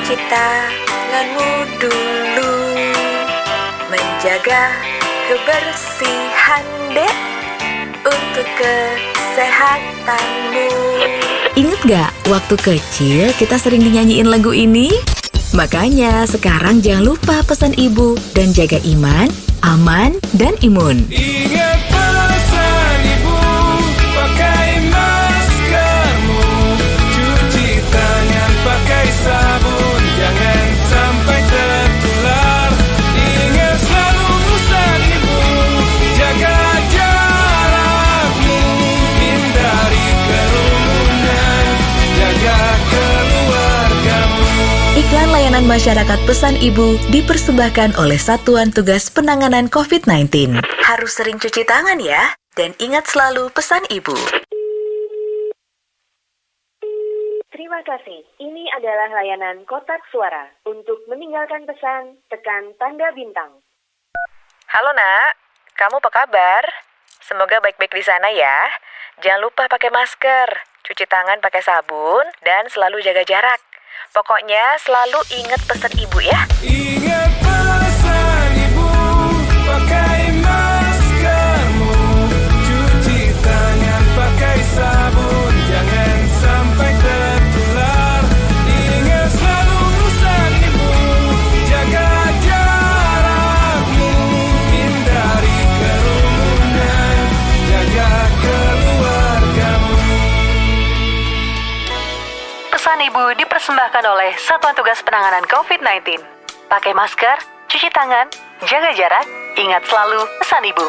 cuci tanganmu dulu, menjaga kebersihan dek, untuk kesehatanmu. Ingat gak waktu kecil kita sering dinyanyiin lagu ini? Makanya sekarang jangan lupa pesan ibu dan jaga iman, aman, dan imun. Ingat pesan ibu, pakai maskermu, cuci tangan pakai sabun, jangan sampai tertular. Ingat selalu pesan ibu, jaga jarakmu, hindari kerumunan, jaga keluargamu. Iklan layanan masyarakat pesan ibu dipersembahkan oleh Satuan Tugas Penanganan COVID-19. Harus sering cuci tangan ya, dan ingat selalu pesan ibu. Terima kasih. Ini adalah layanan kotak suara. Untuk meninggalkan pesan, tekan tanda bintang. Halo nak, kamu apa kabar? Semoga baik-baik di sana ya. Jangan lupa pakai masker, cuci tangan pakai sabun, dan selalu jaga jarak. Pokoknya selalu ingat pesan ibu ya. Ingat pesan ibu, pakai maskermu, cuci tangan pakai sabun, jangan sampai tertular. Ingat selalu pesan ibu, jaga jarakmu, hindari kerumunan, jaga keluargamu. Pesan ibu dipersembahkan oleh Satuan Tugas Penanganan COVID-19. Pakai masker, cuci tangan, jaga jarak, ingat selalu pesan ibu.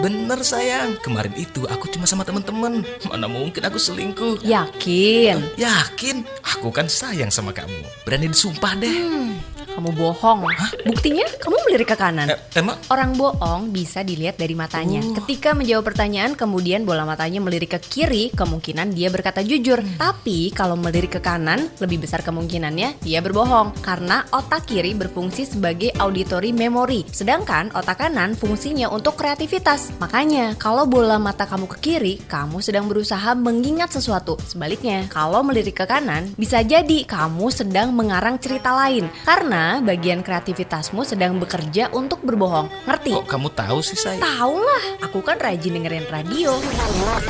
Bener sayang, kemarin itu aku cuma sama teman-teman. Mana mungkin aku selingkuh. Yakin? Yakin, aku kan sayang sama kamu. Berani disumpah deh. Kamu bohong. Buktinya kamu melirik ke kanan. Emang? Orang bohong bisa dilihat dari matanya. Ketika menjawab pertanyaan kemudian bola matanya melirik ke kiri, kemungkinan dia berkata jujur. Tapi kalau melirik ke kanan, lebih besar kemungkinannya dia berbohong. Karena otak kiri berfungsi sebagai auditory memory, sedangkan otak kanan fungsinya untuk kreativitas. Makanya kalau bola mata kamu ke kiri, kamu sedang berusaha mengingat sesuatu. Sebaliknya, kalau melirik ke kanan, bisa jadi kamu sedang mengarang cerita lain. Karena bagian kreativitasmu sedang bekerja untuk berbohong. Ngerti? Kok kamu tahu sih sayang? Tahu lah, aku kan rajin dengerin radio.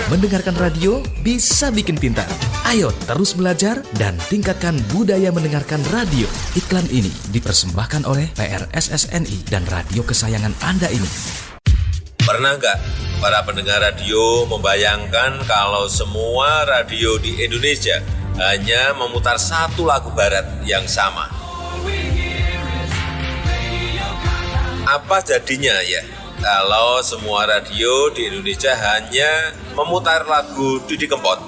Mendengarkan radio bisa bikin pintar. Ayo terus belajar dan tingkatkan budaya mendengarkan radio. Iklan ini dipersembahkan oleh PRSSNI dan radio kesayangan Anda ini. Pernah nggak para pendengar radio membayangkan kalau semua radio di Indonesia hanya memutar satu lagu barat yang sama? Apa jadinya ya kalau semua radio di Indonesia hanya memutar lagu Didi Kempot?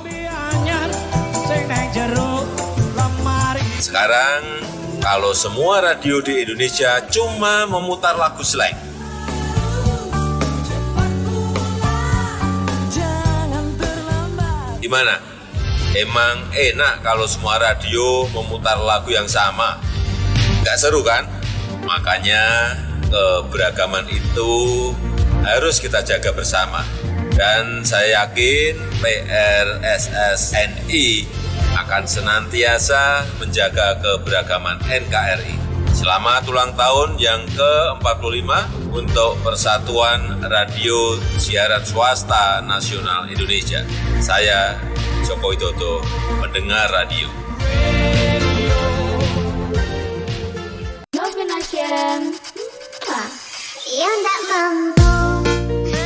Sekarang kalau semua radio di Indonesia cuma memutar lagu slang. Gimana? Emang enak kalau semua radio memutar lagu yang sama? Nggak seru kan? Makanya keberagaman itu harus kita jaga bersama. Dan saya yakin PRSSNI akan senantiasa menjaga keberagaman NKRI. Selamat ulang tahun yang ke-45 untuk Persatuan Radio Siaran Swasta Nasional Indonesia. Saya Joko Widodo, pendengar radio. Yang tak mampu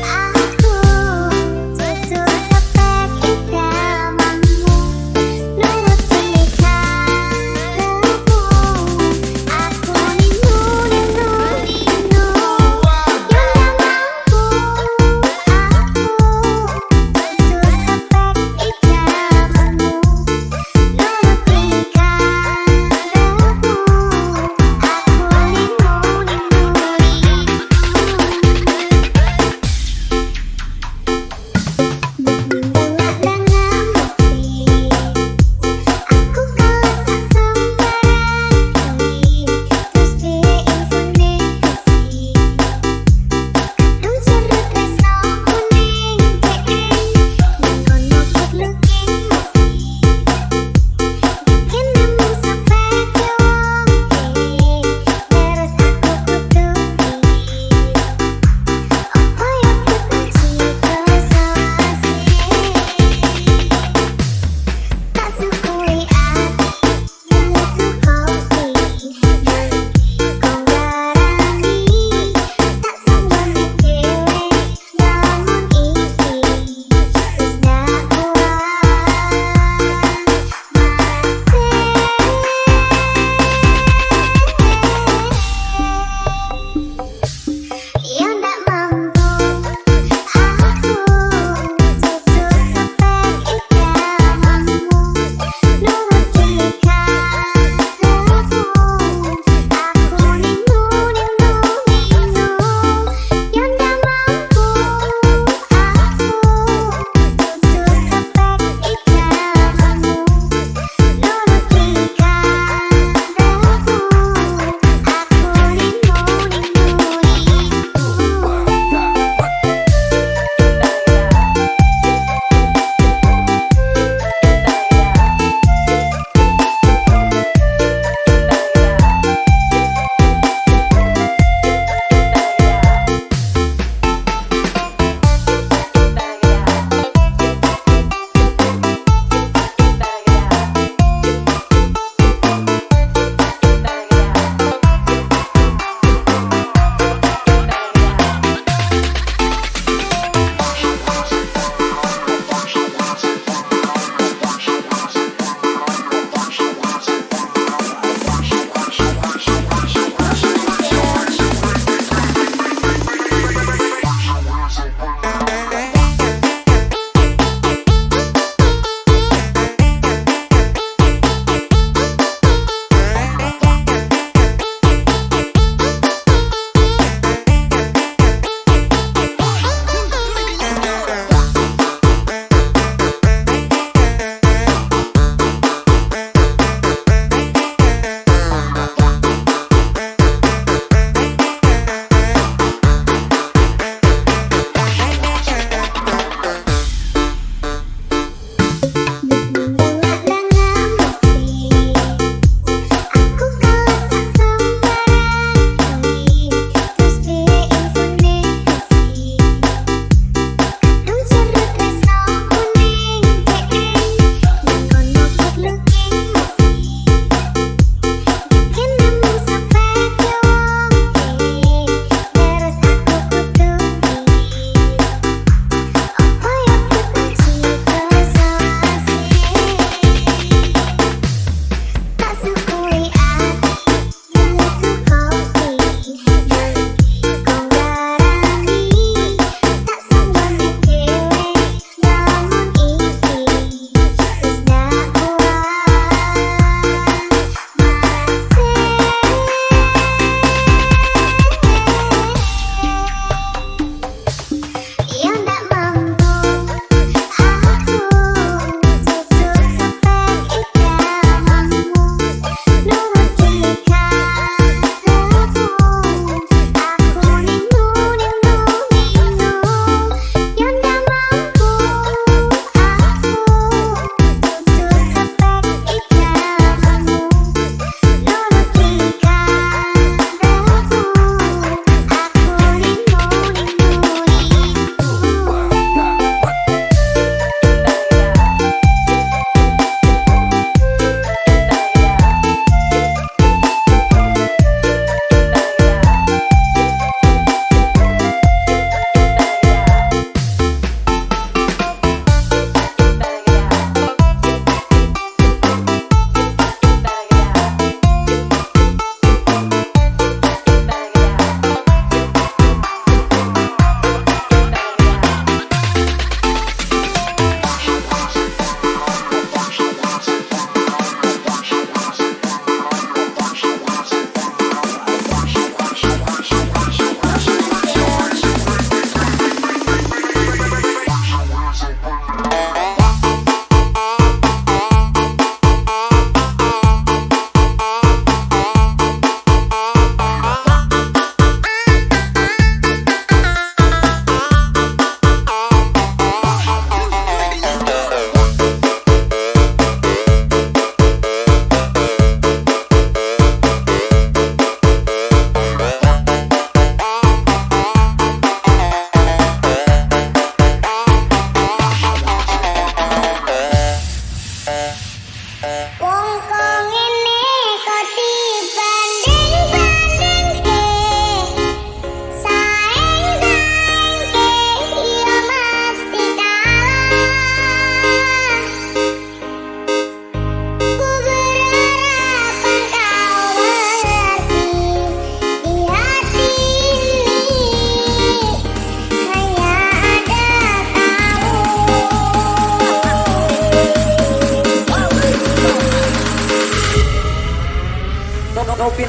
aku tutur sepek idamanmu, nuruti katamu, aku ninu ninu ninu. Yang tak mampu aku tutur sepek idamanmu, nuruti katamu, aku ninu ninu ninu.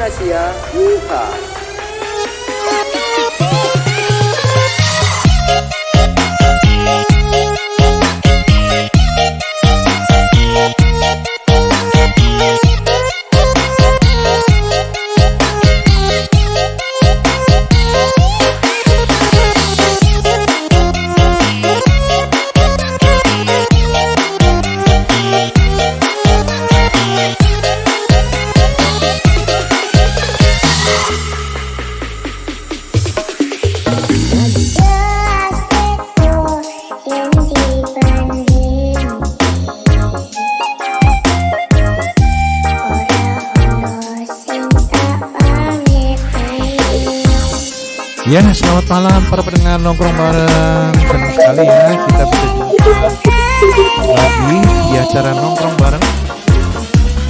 rahasia. Yeehaw. Ya, selamat malam para pendengar nongkrong bareng. Senang sekali ya kita bisa jumpa lagi di acara nongkrong bareng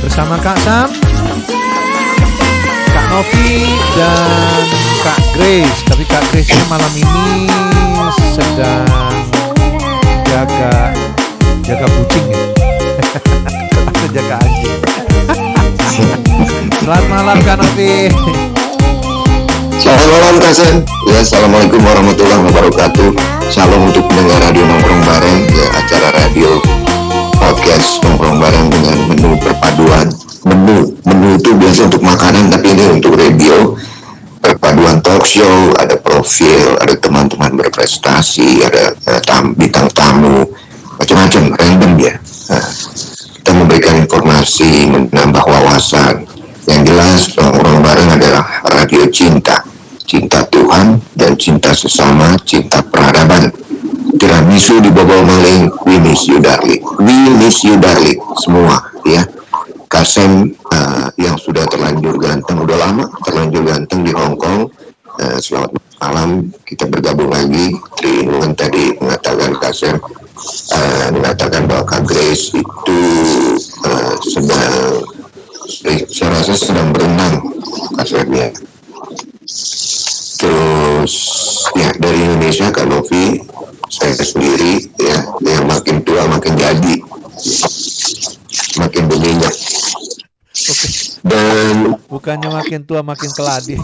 bersama Kak Sam, Kak Novi, dan Kak Grace. Tapi Kak Grace malam ini sedang jaga kucing ya. Atau jaga anjing. Selamat malam Kak Novi. Selamat malam Kak Sen. Ya, assalamualaikum warahmatullahi wabarakatuh. Salam untuk pendengar radio nongkrong bareng, ya, acara radio podcast nongkrong bareng dengan menu perpaduan. Menu itu biasa untuk makanan, tapi ini untuk radio perpaduan talk show. Ada profil, ada teman-teman berprestasi, ada bintang tamu, macam-macam, random ya. Kita memberikan informasi, menambah wawasan. Yang jelas nongkrong bareng adalah radio cinta Tuhan dan cinta sesama, cinta peradaban. Tiramisu di bobol maling, we miss you darling semua ya. Kasem yang sudah terlanjur ganteng, udah lama terlanjur ganteng di Hong Kong. Selamat malam, kita bergabung lagi. Triinungan tadi mengatakan Kasem mengatakan bahwa Kak Grace itu saya rasa sedang berenang kasurnya. Terus ya dari Indonesia Kak Novi, saya sendiri ya, yang makin tua makin jadi, makin berminyak. Dan bukannya makin tua makin keladi.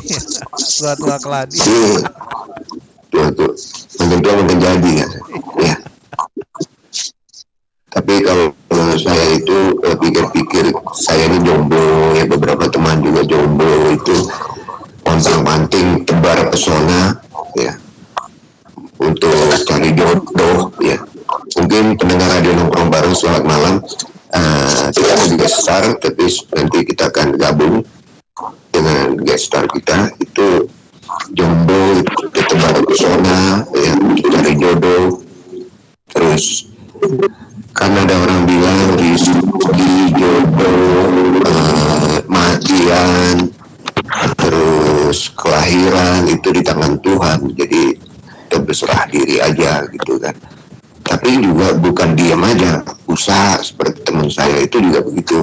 Tua keladi. Makin tua makin jadi ya. Tapi kalau saya itu pikir-pikir, saya ini jomblo ya, beberapa teman juga jomblo, itu pontang-panting tebar pesona ya untuk cari jodoh ya. Mungkin pendengar radio nongkrong bareng, selamat malam. Kita ada guest star, tapi nanti kita akan gabung dengan guest star kita. Itu jomblo, itu tebar pesona ya, untuk cari jodoh. Terus karena ada orang bilang rezeki, jodoh, matian, terus kelahiran itu di tangan Tuhan. Jadi kita berserah diri aja gitu kan. Tapi juga bukan diam aja, usaha. Seperti teman saya itu juga begitu.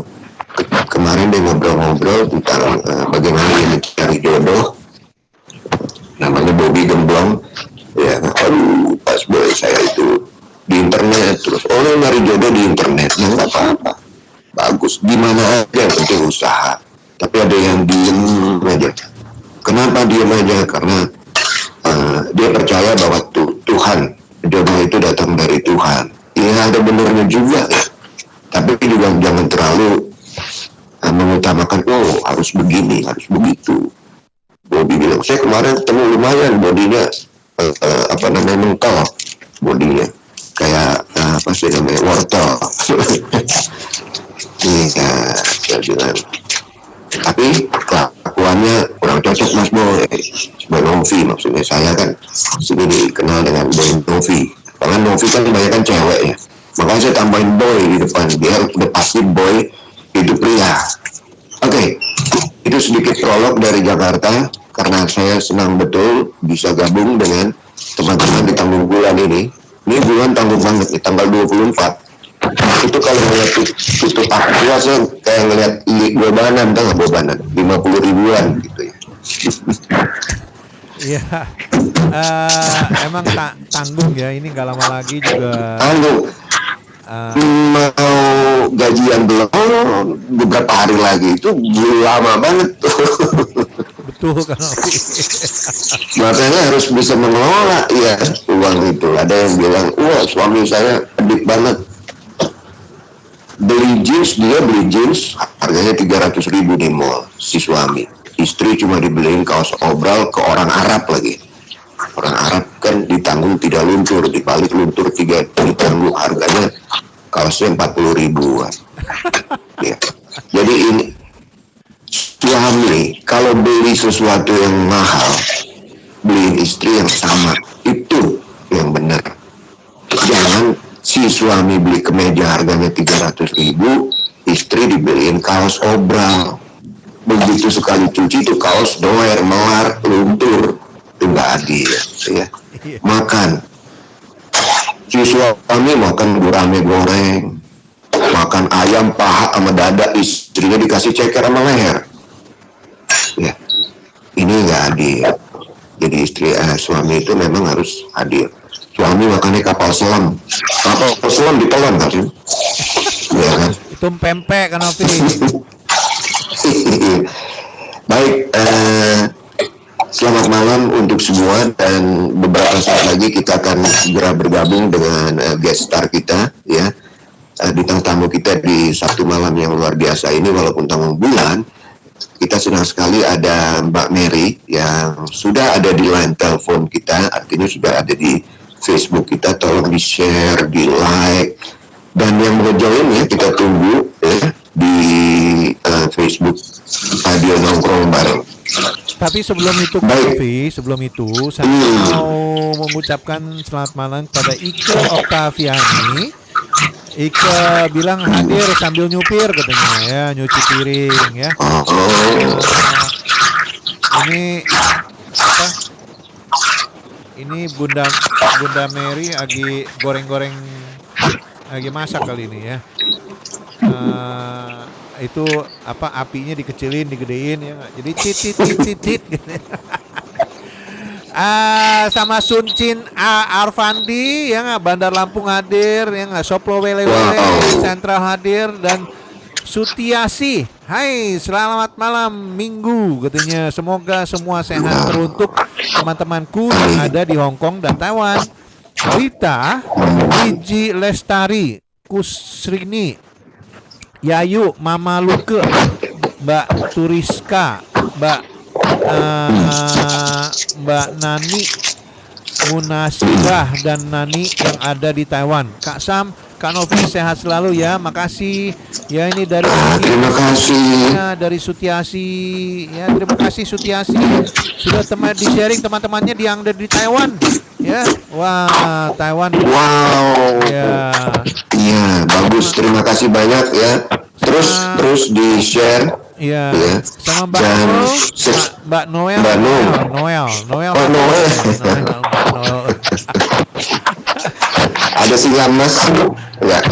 Kemarin dia ngobrol-ngobrol tentang bagaimana dia mencari jodoh. Namanya Bobby Gemblong ya. Pas boy saya itu di internet, terus orang nyari jodoh di internet, nggak apa-apa, bagus, gimana aja, yang penting usaha. Tapi ada yang diem aja. Kenapa diem aja? Karena dia percaya bahwa Tuhan, jodoh itu datang dari Tuhan. Ya ada benernya juga ya. Tapi juga jangan terlalu mengutamakan, harus begini, harus begitu. Bobby bilang, saya kemarin ketemu lumayan bodinya, mengkal bodinya. Kayak apa sih namanya, wortel. Iya, dengan tapi kelakuannya kurang cocok Mas Boy Novi, maksudnya saya kan segini kenal dengan Boy Novi. Karena Novi kan kebanyakan cewek ya, makanya saya tambahin Boy di depan, biar udah pasti Boy itu pria. Oke, itu sedikit prolog dari Jakarta, karena saya senang betul bisa gabung dengan teman-teman di tanggung bulan ini. Ini bulan tanggung banget nih, tanggal 24. Itu kalau ngeliat tutup aqua, saya kayak ngeliat bobanan, tau gak bobanan? 50 ribuan gitu ya. Iya, emang tanggung ya, ini gak lama lagi juga tanggung. mau gajian belum beberapa hari lagi itu lama banget tuh. Betul kan Novi? Makanya harus bisa mengelola ya uang itu. Ada yang bilang, wah suami saya adik banget, beli jeans harganya 300.000 di mall si suami. Istri cuma dibeliin kaos obral ke orang Arab lagi. Orang Arab kan ditanggung tidak luntur, dibalik luntur 3 ditanggung, harganya kaosnya 40.000-an. Ya. Jadi ini suami kalau beli sesuatu yang mahal, beliin istri yang sama, itu yang benar. Jangan si suami beli kemeja harganya 300.000, istri dibeliin kaos obral. Begitu sekali cuci itu kaos doer, melar, luntur. Itu nggak adil ya. Makan, si suami makan gurame goreng, makan ayam paha sama dada, istrinya dikasih ceker sama leher. Ya, ini nggak adil. Jadi suami itu memang harus adil. Suami makannya kapal selam ditelan kan sih? Ya kan? Itu pempek kan Novi? Baik, selamat malam untuk semua, dan beberapa saat lagi kita akan segera bergabung dengan guest star kita ya, bintang tamu kita di Sabtu malam yang luar biasa ini. Walaupun tamu bulan, kita senang sekali ada Mbak Mary yang sudah ada di line telepon kita, artinya sudah ada di Facebook kita. Tolong di share, di like, dan yang mau join ya kita tunggu ya di Facebook Radio Nongkrong Bareng. Tapi sebelum itu Novi, saya mau mengucapkan selamat malam pada Ike Oktaviani. Ike bilang hadir sambil nyupir katanya ya, nyuci piring ya. Ini apa? Ini Bunda Mary lagi goreng-goreng, lagi masak kali ini ya. Itu apa, apinya dikecilin, digedein ya, jadi titit gitu. Sama Suncin Arfandi ya nggak, Bandar Lampung hadir ya nggak, Soplo Wele Sentral hadir, dan Sutiasi, hai selamat malam Minggu katanya, semoga semua sehat teruntuk teman-temanku yang ada di Hong Kong dan Taiwan. Rita, Wiji Lestari, Kusrini, Yayu, Mama Luke, Mbak Turiska, Mbak Nani, Munasibah, dan Nani yang ada di Taiwan. Kak Sam, Kak Novi sehat selalu ya, makasih ya. Ini dari terima kasih ya, dari Sutiasi ya, terima kasih Sutiasi sudah di sharing teman-temannya yang ada di Taiwan ya. Wah, Taiwan. Wow. Ya. Iya, bagus. Terima kasih banyak ya. Terus di share. Iya. Ya. Sama Mbak Noel. Oh, Noel. Ada singa emas. Enggak.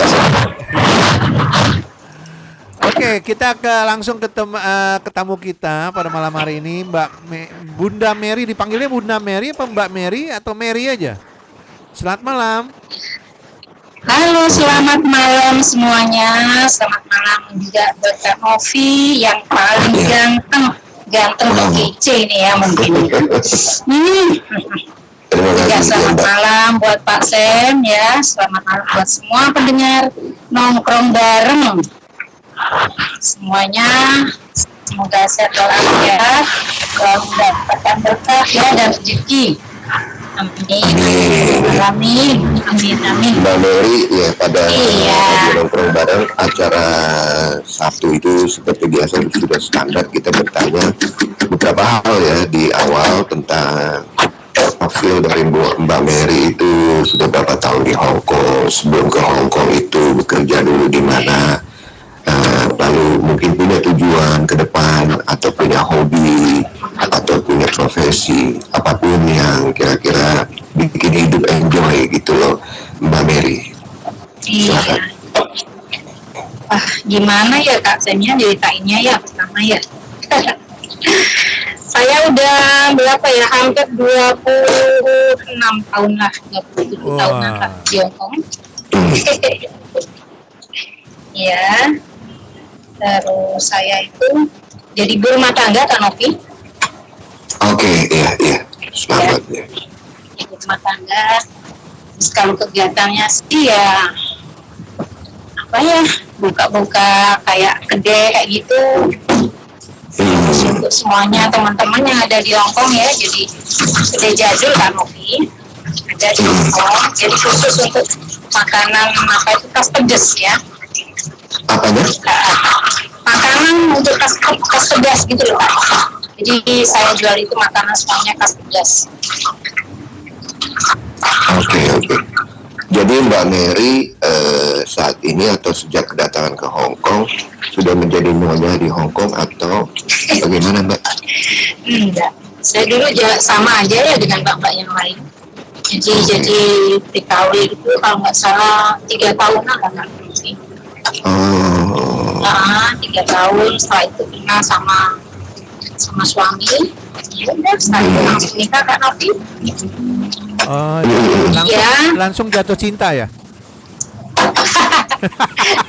Oke, kita langsung ke tamu kita pada malam hari ini, Bunda Mary. Dipanggilnya Bunda Mary apa Mbak Mary atau Mary aja? Selamat malam. Halo, selamat malam semuanya. Selamat malam juga buat Kak Novi yang paling ganteng dan kece ini ya mungkin. Juga selamat malam buat Pak Sam ya. Selamat malam buat semua pendengar Nongkrong Bareng. Semuanya semoga sehat walafiat, mendapatkan berkah ya dan rezeki. Amin. Mbak Mary ya, pada Nongkrong Bareng acara Sabtu itu seperti biasa sudah standar kita bertanya beberapa hal ya di awal tentang profil dari Mbak Mary itu, sudah berapa tahun di Hong Kong, sebelum ke Hong Kong itu bekerja dulu di mana, lalu mungkin punya tujuan ke depan atau punya hobi atau punya profesi apapun yang kira-kira bikin hidup enjoy gitu loh Mbak Mary. Iya. Gimana ya Kak Semnya ceritainnya ya pertama ya. Saya udah berapa ya, hampir 26 tahun lah, 27 tahun lah di Hong Kong. Ya. Terus saya itu jadi ibu rumah tangga Kak Novi. Oke, iya. Selamat ya. Ibu rumah tangga. Terus kalau kegiatannya sih ya apa ya, buka-buka kayak kedai kayak gitu. Terus untuk semuanya teman-teman yang ada di Hongkong ya, jadi kedai jadul Kak Novi ada di Hongkong. Jadi khusus untuk makanan apa itu khas pedas ya. Apanya? Makanan untuk khas pedas gitu loh Kak. Jadi saya jual itu makanan semuanya khas pedas. Oke. Jadi Mbak Mary saat ini atau sejak kedatangan ke Hong Kong sudah menjadi nyonya di Hong Kong atau bagaimana Mbak? Enggak, saya dulu sama aja ya dengan bapak yang lain. Jadi TKW itu kalau nggak salah 3 tahunan lah Kak. Nah, 3 tahun setelah itu pernah sama suami. Ya udah, setelah itu langsung nikah Kak Novi. Oh, langsung jatuh cinta ya?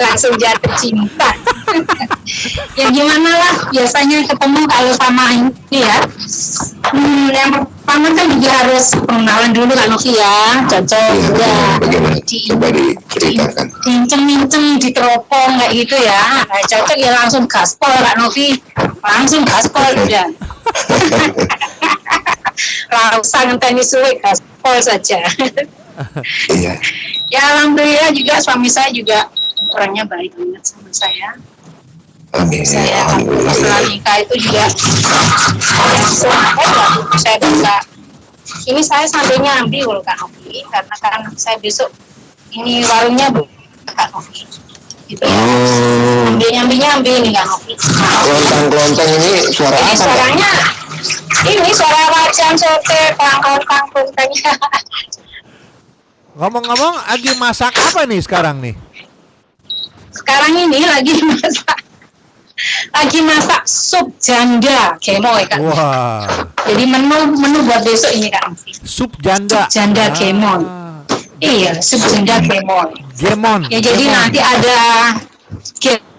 Langsung jatuh cinta. Ya gimana lah, biasanya ketemu kalau sama ini ya. Yang pertama kan juga harus pengenalan dulu Kak Novi ya, cocok ya. Bagaimana? Coba diceritakan. Minceng diteropong kayak gitu ya. Nah, cocok ya langsung gaspol Kak Novi. Langsung gaspol udah. Langsung ngenteni suwe gaspol saja. Iya. Ya alhamdulillah juga suami saya juga orangnya baik banget sama saya. Amin. Saya setelah nikah itu juga langsung saya bisa. Ini saya sambil nyambi loh Kak Novi, karena kan saya besok ini warungnya Bu Kak Novi. Gitu ya. Nyambi ini Kak Novi. Kelontang ini suara ini apa? Suaranya ini suara wajan sote pangkong tanya. Ngomong-ngomong, lagi masak apa nih sekarang nih? Sekarang ini lagi masak sup janda gemoy Kak. Wah. Jadi menu buat besok ini Kak. Sup janda. Sup janda gemoy. Iya, sup janda gemoy. Gemon. Ya jadi nanti ada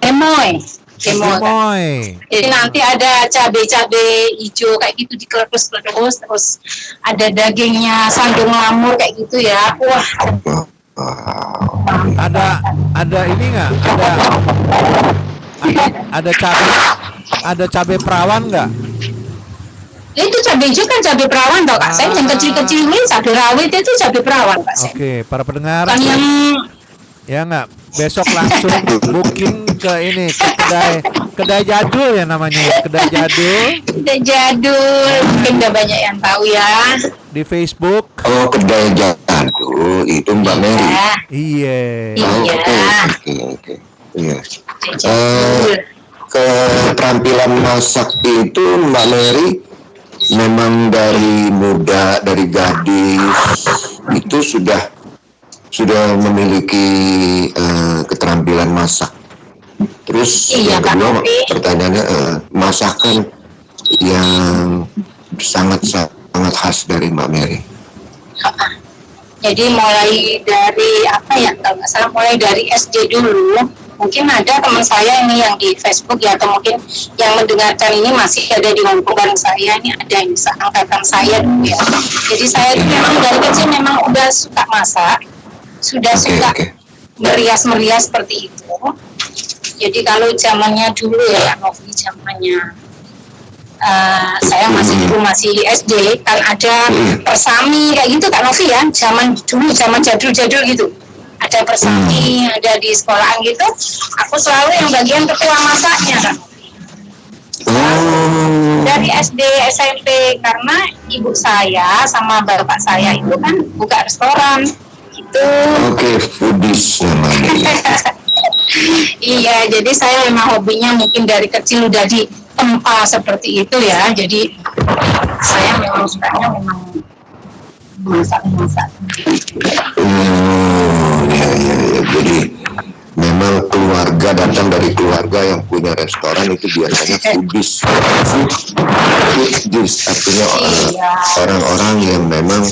gemoy. Jadi nanti ada cabai hijau kayak gitu dikelepus-kelepus, terus ada dagingnya sandung lamur kayak gitu ya. Wah. Ada ini nggak? Ada cabai perawan nggak? Itu cabai hijau kan cabai perawan toh Kak. Saya yang kecil-kecil ini cabai rawit itu cabai perawan Kak. Oke, para pendengar. Kan yang ya nggak, besok langsung booking ke ini, ke kedai jadul ya namanya, kedai jadul mungkin nggak banyak yang tahu ya di Facebook. Oh, kedai jadul itu Mbak Mary. Iya. Oke. Iya. Keterampilan masak itu Mbak Mary memang dari muda, dari gadis itu sudah memiliki keterampilan masak. Terus yang kedua pertanyaannya masakan yang sangat khas dari Mbak Mary. Jadi mulai dari apa ya, kalau nggak salah mulai dari SD dulu. Mungkin ada teman saya ini yang di Facebook ya, atau mungkin yang mendengarkan ini masih ada di Hongkong bareng saya, ini ada yang seangkatan saya dulu ya. Jadi saya itu memang dari kecil memang udah suka masak, sudah suka merias seperti itu. Jadi kalau zamannya dulu ya, Novi zamannya saya masih SD, kan ada persami kayak gitu Kak Novi ya, zaman jadul gitu. Ada persami, ada di sekolahan gitu. Aku selalu yang bagian ketua masaknya Kak. Dari SD, SMP, karena ibu saya sama bapak saya itu kan buka restoran gitu. Oke, foodies namanya. Iya, jadi saya memang hobinya mungkin dari kecil udah ditempa seperti itu ya. Jadi saya memang sukanya memang masak. Ya. Jadi memang keluarga, datang dari keluarga yang punya restoran itu biasanya foodies. Artinya orang-orang yang memang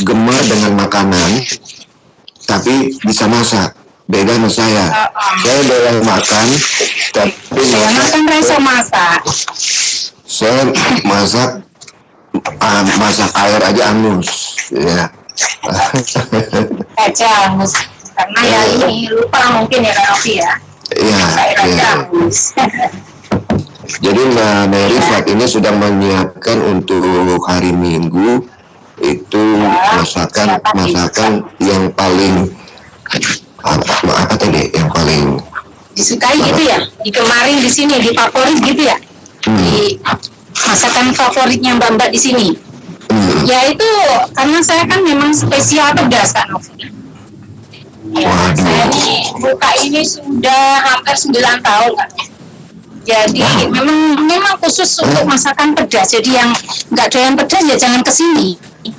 gemar dengan makanan tapi bisa masak. beda sama saya. Saya doyan makan, tapi Saya makan reso masak. saya masak air aja angus, ya. Aja hangus. Karena ya ini lupa mungkin ya Kak Novi ya. Iya. Air aja Iya. hangus. Jadi Mbak Mary saat ini sedang menyiapkan untuk hari Minggu itu masakan yang paling apa tadi? Yang paling Disukai gitu ya? Digemarin di sini, di favorit gitu ya? Di masakan favoritnya Mbak di sini. Ya itu karena saya kan memang spesial pedas Kak Novi. Ya, saya ini buka ini sudah hampir 9 tahun Kak. Jadi memang khusus untuk masakan pedas. Jadi yang nggak doyan pedas ya jangan kesini.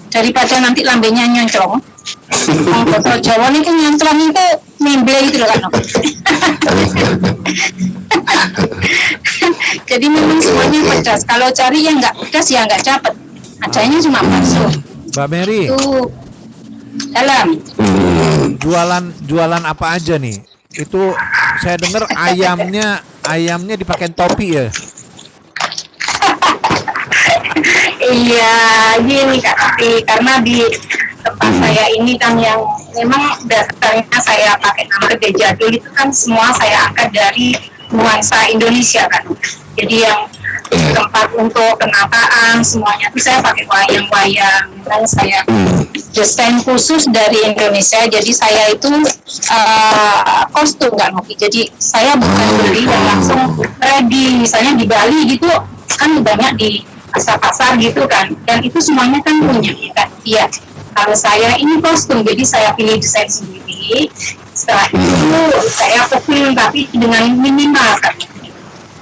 Daripada nanti lambenya nyoncong. Kalau Jawa ini kan nyoncong itu memble gitu loh Kak Novi. Jadi memang semuanya pedas. Kalau cari yang nggak pedas ya nggak dapet. Adanya cuma bakso. Mbak Mary, Itu dalam. jualan apa aja nih? Itu saya dengar ayamnya dipakai topi ya. Iya, gini Kak Novi, karena di tempat saya ini kan yang memang dasarnya saya pakai nama Gede Jadul itu kan semua saya angkat dari nuansa Indonesia kan. Jadi yang tempat untuk penataan semuanya itu saya pakai wayang-wayang dan saya desain khusus dari Indonesia. Jadi saya itu kostum Kak Novi. Jadi saya bukan beli dan langsung ready. Misalnya di Bali gitu kan banyak di pasar-pasar gitu kan. Dan itu semuanya kan punya ya kan. Iya. Kalau saya ini kostum, jadi saya pilih desain sendiri. Setelah itu saya pukul tapi dengan minimal kan.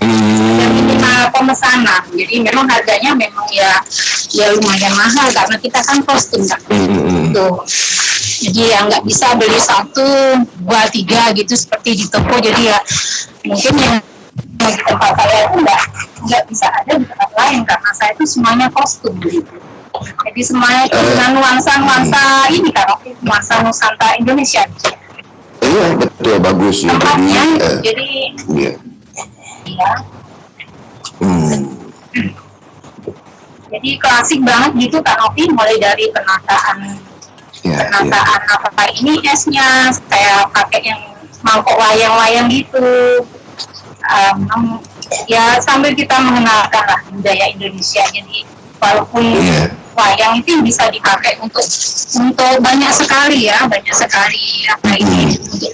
Dan minimal pemesanan. Jadi memang harganya memang ya lumayan mahal karena kita kan kostum kan. Tuh. Jadi ya nggak bisa beli 1, 2, 3 gitu seperti di toko. Jadi ya mungkin yang di tempat saya itu nggak bisa ada di tempat lain karena saya itu semuanya kostum gitu. Jadi semuanya itu dengan nuansa ini kan, nuansa Nusantara Indonesia. Iya betul, bagus ya. Tempatnya jadi iya. Iya. Jadi klasik banget gitu Kak Novi, mulai dari penataan apa ini esnya, saya pakai yang mangkok wayang-wayang gitu. Ya sambil kita mengenalkan lah budaya Indonesia. Jadi walaupun wayang itu bisa dipakai untuk banyak sekali apa ini untuk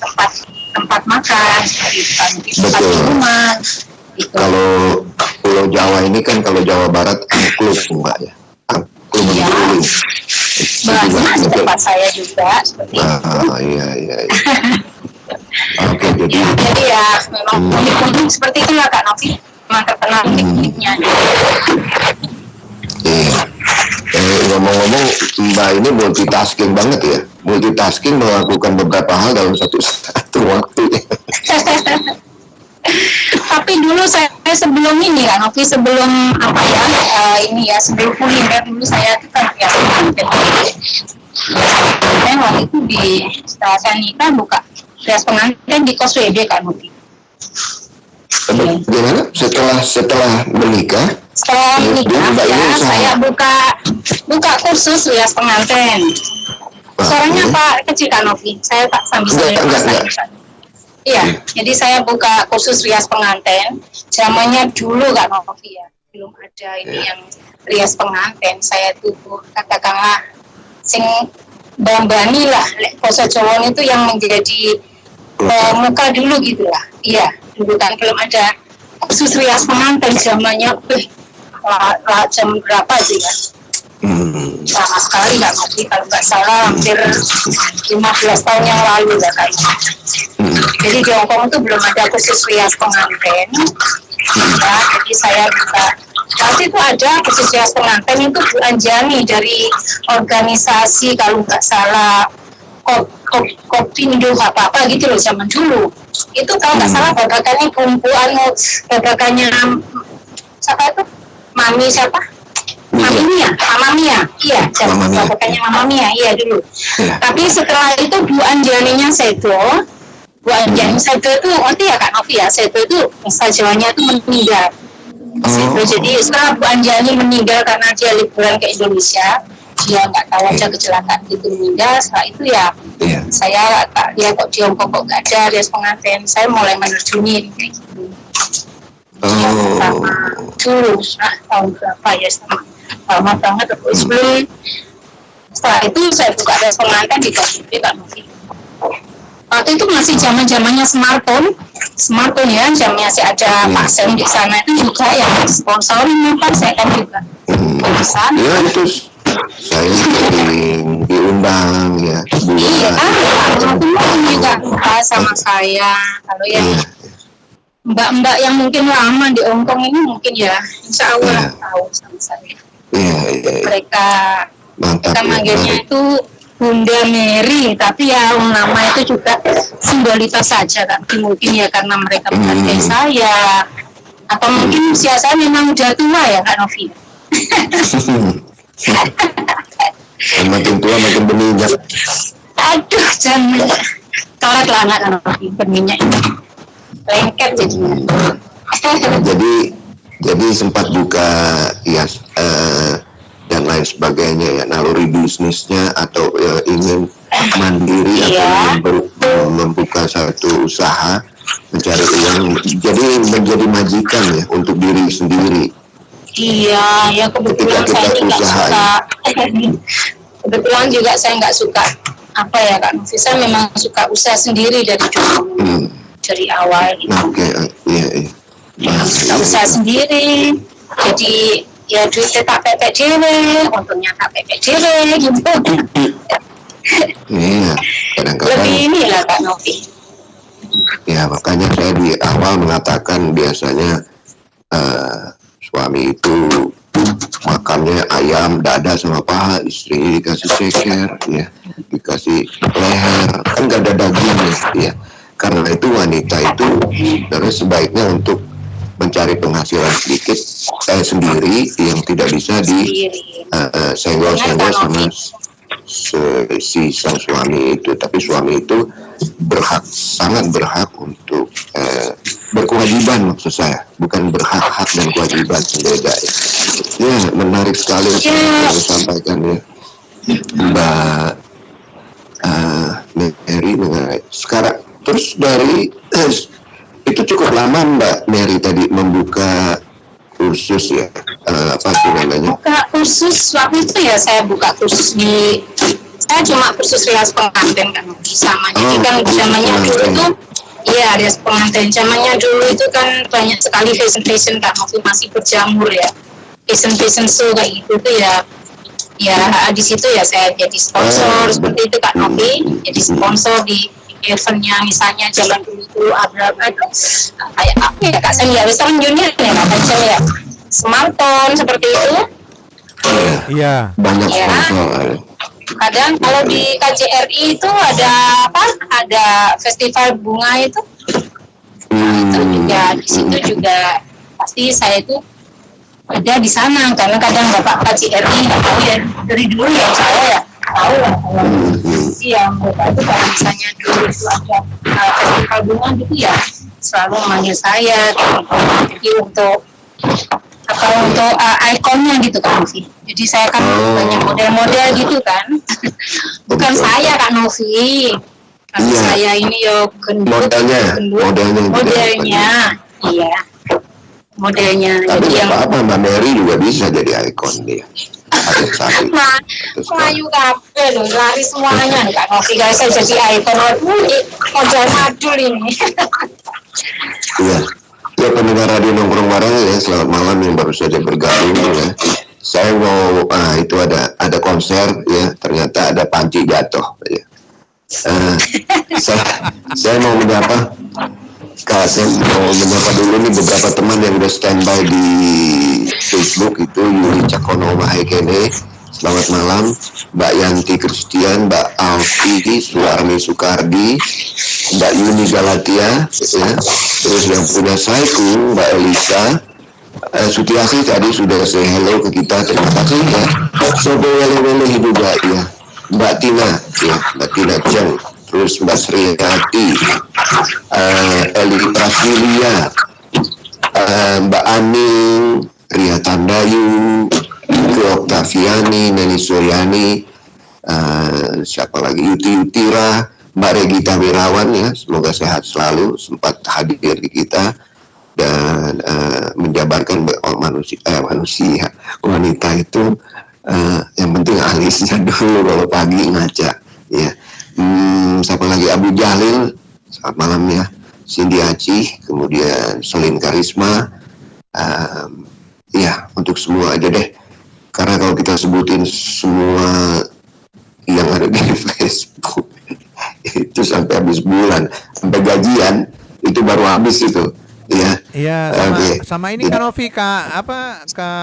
tempat makan, seperti tempat minuman. Gitu. Kalau Pulau Jawa ini kan, kalau Jawa Barat angklung Mbak ya. Angklung berkeliling. Banyak di tempat saya juga seperti itu. Iya. Oke, jadi ya memang unik-unik seperti itulah Kak Novi. Memang terkenal unik-uniknya. Iya. Ngomong-ngomong, Mbak ini multitasking banget ya. Multitasking melakukan beberapa hal dalam satu waktu. Tapi dulu saya sebelum ini Kak Novi, sebelum sebelum kuliner dulu saya itu kan biasa pengantin. Dan waktu itu setelah saya nikah buka rias pengantin di kos WD Kak Novi. Gimana? Setelah menikah? Setelah menikah ya, saya buka kursus rias pengantin. Suaranya Pak kecil Kak Novi, saya tak sambil Iya, jadi saya buka kursus rias pengantin. Zamannya dulu Kak Novi ya, belum ada ini yang rias pengantin. Saya tuh katakanlah sing bambani lah, basa Jawa itu yang menjadi muka dulu gitu lah. Iya, dulu kan belum ada kursus rias pengantin zamannya. Jam berapa sih kan? Lama sekali Kak Novi, kalau nggak salah hampir 15 tahun yang lalu ya kayaknya. Jadi di Hongkong itu belum ada kursus rias pengantin. Ya, jadi saya buka. Waktu itu ada kursus rias pengantin itu Bu Anjani dari organisasi kalau nggak salah Kopindo apa gitu loh zaman dulu. Itu kalau nggak salah babakannya babakannya siapa itu? Mami siapa? Mama Mia, iya, babakannya Mama Mia, iya dulu. Tapi setelah itu Bu Anjaninya sedo, Bu Anjani Sedo itu ngerti ya Kak Novi ya, Sedo itu bahasa Jawanya itu meninggal. Sedo, jadi setelah Bu Anjani meninggal karena dia liburan ke Indonesia, dia nggak tahu aja kecelakaan itu meninggal. Setelah itu ya saya lihat kok di Hongkong kok nggak ada rias pengantin, saya mulai menerjuni kayak gitu. Yang pertama dulu tahun berapa ya, lama banget sebelum. Setelah itu saya buka rias pengantin di KTP Kak Novi. Waktu itu masih zamannya smartphone ya, masih ada Pak Sem di sana itu juga yang sponsorin apa saya kan juga di sana. Ya itu saya sering diundang ya. Iya kan, juga sama saya. Kalau yang mbak-mbak yang mungkin lama di Hongkong ini mungkin ya, insya Allah tahu sama saya. Mereka manggilnya itu Bunda Mary, tapi ya nama itu juga simbolitas saja kan, mungkin ya karena mereka menghargai saya, atau mungkin usia saya memang udah tua ya Kak Novi. Makin tua makin berminyak. Aduh, jangan coret lah anak Kak Novi, berminyak ini lengket jadinya. Jadi sempat buka ya dan lain sebagainya ya, naluri bisnisnya atau ingin mandiri atau membuka satu usaha mencari uang, jadi menjadi majikan ya untuk diri sendiri. Iya, ya kebetulan saya juga suka. Kebetulan juga saya nggak suka apa ya Kak Novi, saya memang suka usaha sendiri dari dulu, dari awal gitu. Suka usaha sendiri, jadi ya duitnya tak pepek dewe, untungnya tak pepek dewe gitu. Iya, kadang-kadang lebih inilah Kak Novi. Ya makanya saya di awal mengatakan biasanya suami itu makannya ayam dada sama paha, istri dikasih ceker ya, dikasih leher, kan gak ada dagingnya ya. Karena itu wanita itu sebenarnya sebaiknya untuk mencari penghasilan sedikit sendiri yang tidak bisa senggol-senggol sama si sang suami itu. Tapi suami itu sangat berhak untuk berkewajiban, maksud saya, bukan berhak dan kewajiban beda ya. Menarik sekali yang disampaikan ya Mbak Mary mengenai sekarang. Terus dari itu cukup lama Mbak Mary tadi membuka kursus ya, apa sih namanya? Buka kursus waktu itu ya, saya buka kursus saya cuma kursus rias pengantin kan sama. Jadi kan zamannya dulu itu, iya rias pengantin zamannya dulu itu kan banyak sekali fashion kan, masih berjamur ya, fashion show kayak gitu tuh ya. Ya di situ ya saya jadi sponsor seperti itu Kak Novi, jadi sponsor di eventnya, misalnya jalan dulu itu ada kayak apa ya Kak, saya Western Union ya Kak Pancel ya, smartphone seperti itu. Iya. Banyak sponsor. Kadang kalau di KJRI itu ada apa? Ada festival bunga itu. Itu juga di situ juga pasti saya itu ada di sana, karena kadang Bapak KJRI nggak tahu ya dari dulu ya saya ya tahu lah kalau yang Bapak itu kalau misalnya dulu itu ada festival bunga gitu ya selalu memanggil saya gitu. Jadi untuk ikonnya gitu kan Novi. Jadi saya kan banyak model-model gitu kan. Bukan saya Kak Novi. Karena saya ini yo modelnya. Iya. Modelnya. Tapi jadi yang apa Mbak Mary juga bisa jadi ikon dia. Melayu kabel loh, lari semuanya nih Kak Novi. Guys, saya jadi ikon model madul ini. Iya. Ya pendengar radio nongkrong bareng ya, selamat malam yang baru saja bergabung ya. Saya mau itu ada konser ya, ternyata ada panci jatuh ya. Saya mau menyapa dulu nih beberapa teman yang udah standby di Facebook itu, Yuri Cakono Mahekene, selamat malam, Mbak Yanti Christian, Mbak Alfi, Suwarni Sukardi, Mbak Yuni Galatia, ya. Terus yang punya Saiku, Mbak Elisa, Sutiasi tadi sudah say hello ke kita, terima kasih ya. Sobo wele-wele juga ya, Mbak Tina, ya, Mbak Tina Cheng. terus Mbak Sriati, Eli Prasilia, Mbak Aning, Ria Tandayu, Ike Oktaviani, Neni Suryani, siapa lagi, Yuti Yutira, Mbak Regita Wirawan ya, semoga sehat selalu, sempat hadir di kita dan menjabarkan manusia wanita itu yang penting alisnya dulu kalau pagi ngaca ya. Siapa lagi, Abu Jalil, selamat malam ya, Cindy Acih, kemudian Selin Karisma, ya untuk semua aja deh, karena kalau kita sebutin semua yang ada di Facebook itu sampai habis bulan, sampai gajian itu baru habis itu ya. Iya, sama ini kan Novi, Kak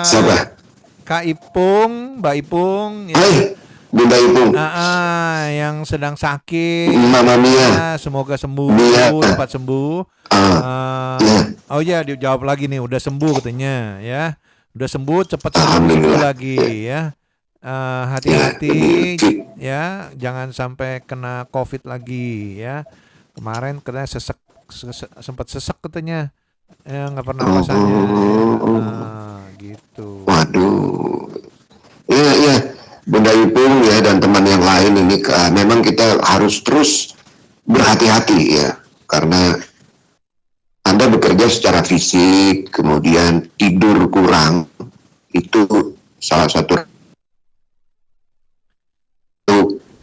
siapa? Kak Ipung, Mbak Ipung ya. Bunda Ipung, yang sedang sakit. Mama Mia, semoga sembuh, cepat sembuh. Oh ya, dijawab lagi nih, udah sembuh katanya ya. Udah sembuh, cepat sembuh lagi ya. Hati-hati ya, jangan sampai kena COVID lagi ya. Kemarin katanya sempat sesek katanya, ya nggak pernah pasannya. Gitu. Waduh, iya Bunda Ipung ya dan teman yang lain ini memang kita harus terus berhati-hati ya, karena Anda bekerja secara fisik, kemudian tidur kurang, itu salah satu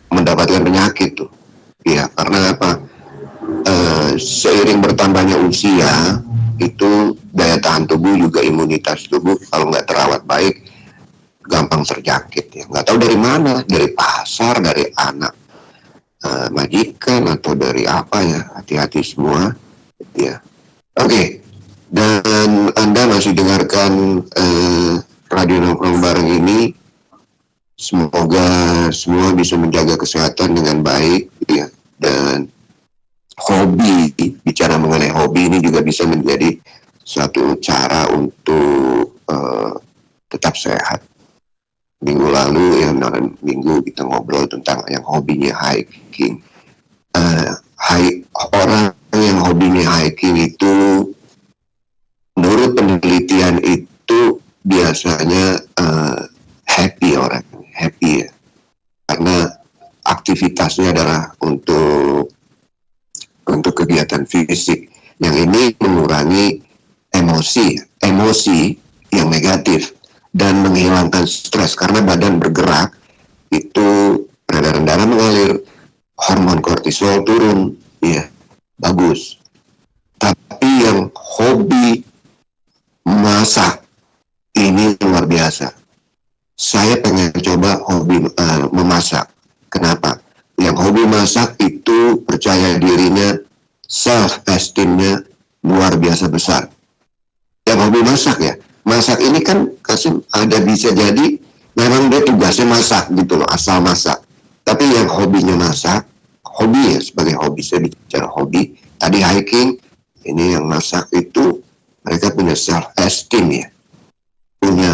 mendapatkan penyakit tuh ya, karena apa, seiring bertambahnya usia itu daya tahan tubuh juga imunitas tubuh kalau nggak terawat baik gampang terjangkit ya, nggak tahu dari mana, dari pasar, dari anak majikan atau dari apa ya, hati-hati semua ya. Oke. Dan Anda masih dengarkan Radio Nongkrong Bareng ini. Semoga semua bisa menjaga kesehatan dengan baik ya. Dan hobi, bicara mengenai hobi ini juga bisa menjadi suatu cara untuk tetap sehat. Minggu lalu minggu kita ngobrol tentang yang hobinya hiking. Orang yang hobinya hiking itu menurut penelitian itu biasanya happy ya, karena aktivitasnya adalah untuk kegiatan fisik yang ini mengurangi emosi yang negatif dan menghilangkan stres, karena badan bergerak itu peredaran darah mengalir, hormon kortisol turun ya, bagus. Tapi yang hobi masak ini luar biasa. Saya pengen coba hobi memasak. Kenapa? Yang hobi masak itu percaya dirinya, self esteemnya luar biasa besar. Yang hobi masak ya, masak ini kan Kasim ada bisa jadi memang dia tugasnya masak gitu loh, asal masak. Tapi yang hobinya masak, hobi ya, sebagai hobi, saya bicara hobi. Tadi hiking, ini yang masak itu mereka punya self esteem ya, punya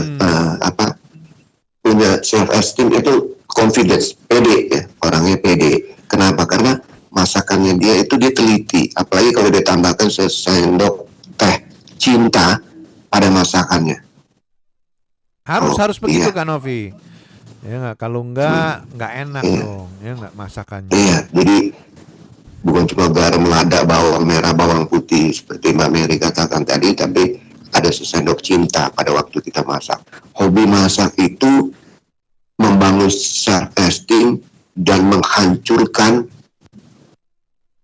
punya self esteem itu confidence, pede ya, orangnya pede. Kenapa? Karena masakannya dia itu dia teliti, apalagi kalau dia tambahkan sesendok teh cinta pada masakannya. Harus begitu kan Novi? Ya nggak, kalau nggak enak dong, ya nggak masakannya. Iya, jadi bukan cuma garam, lada, bawang merah, bawang putih seperti Mbak Mary katakan tadi, tapi ada sesendok cinta pada waktu kita masak. Hobi masak itu membangun self esteem dan menghancurkan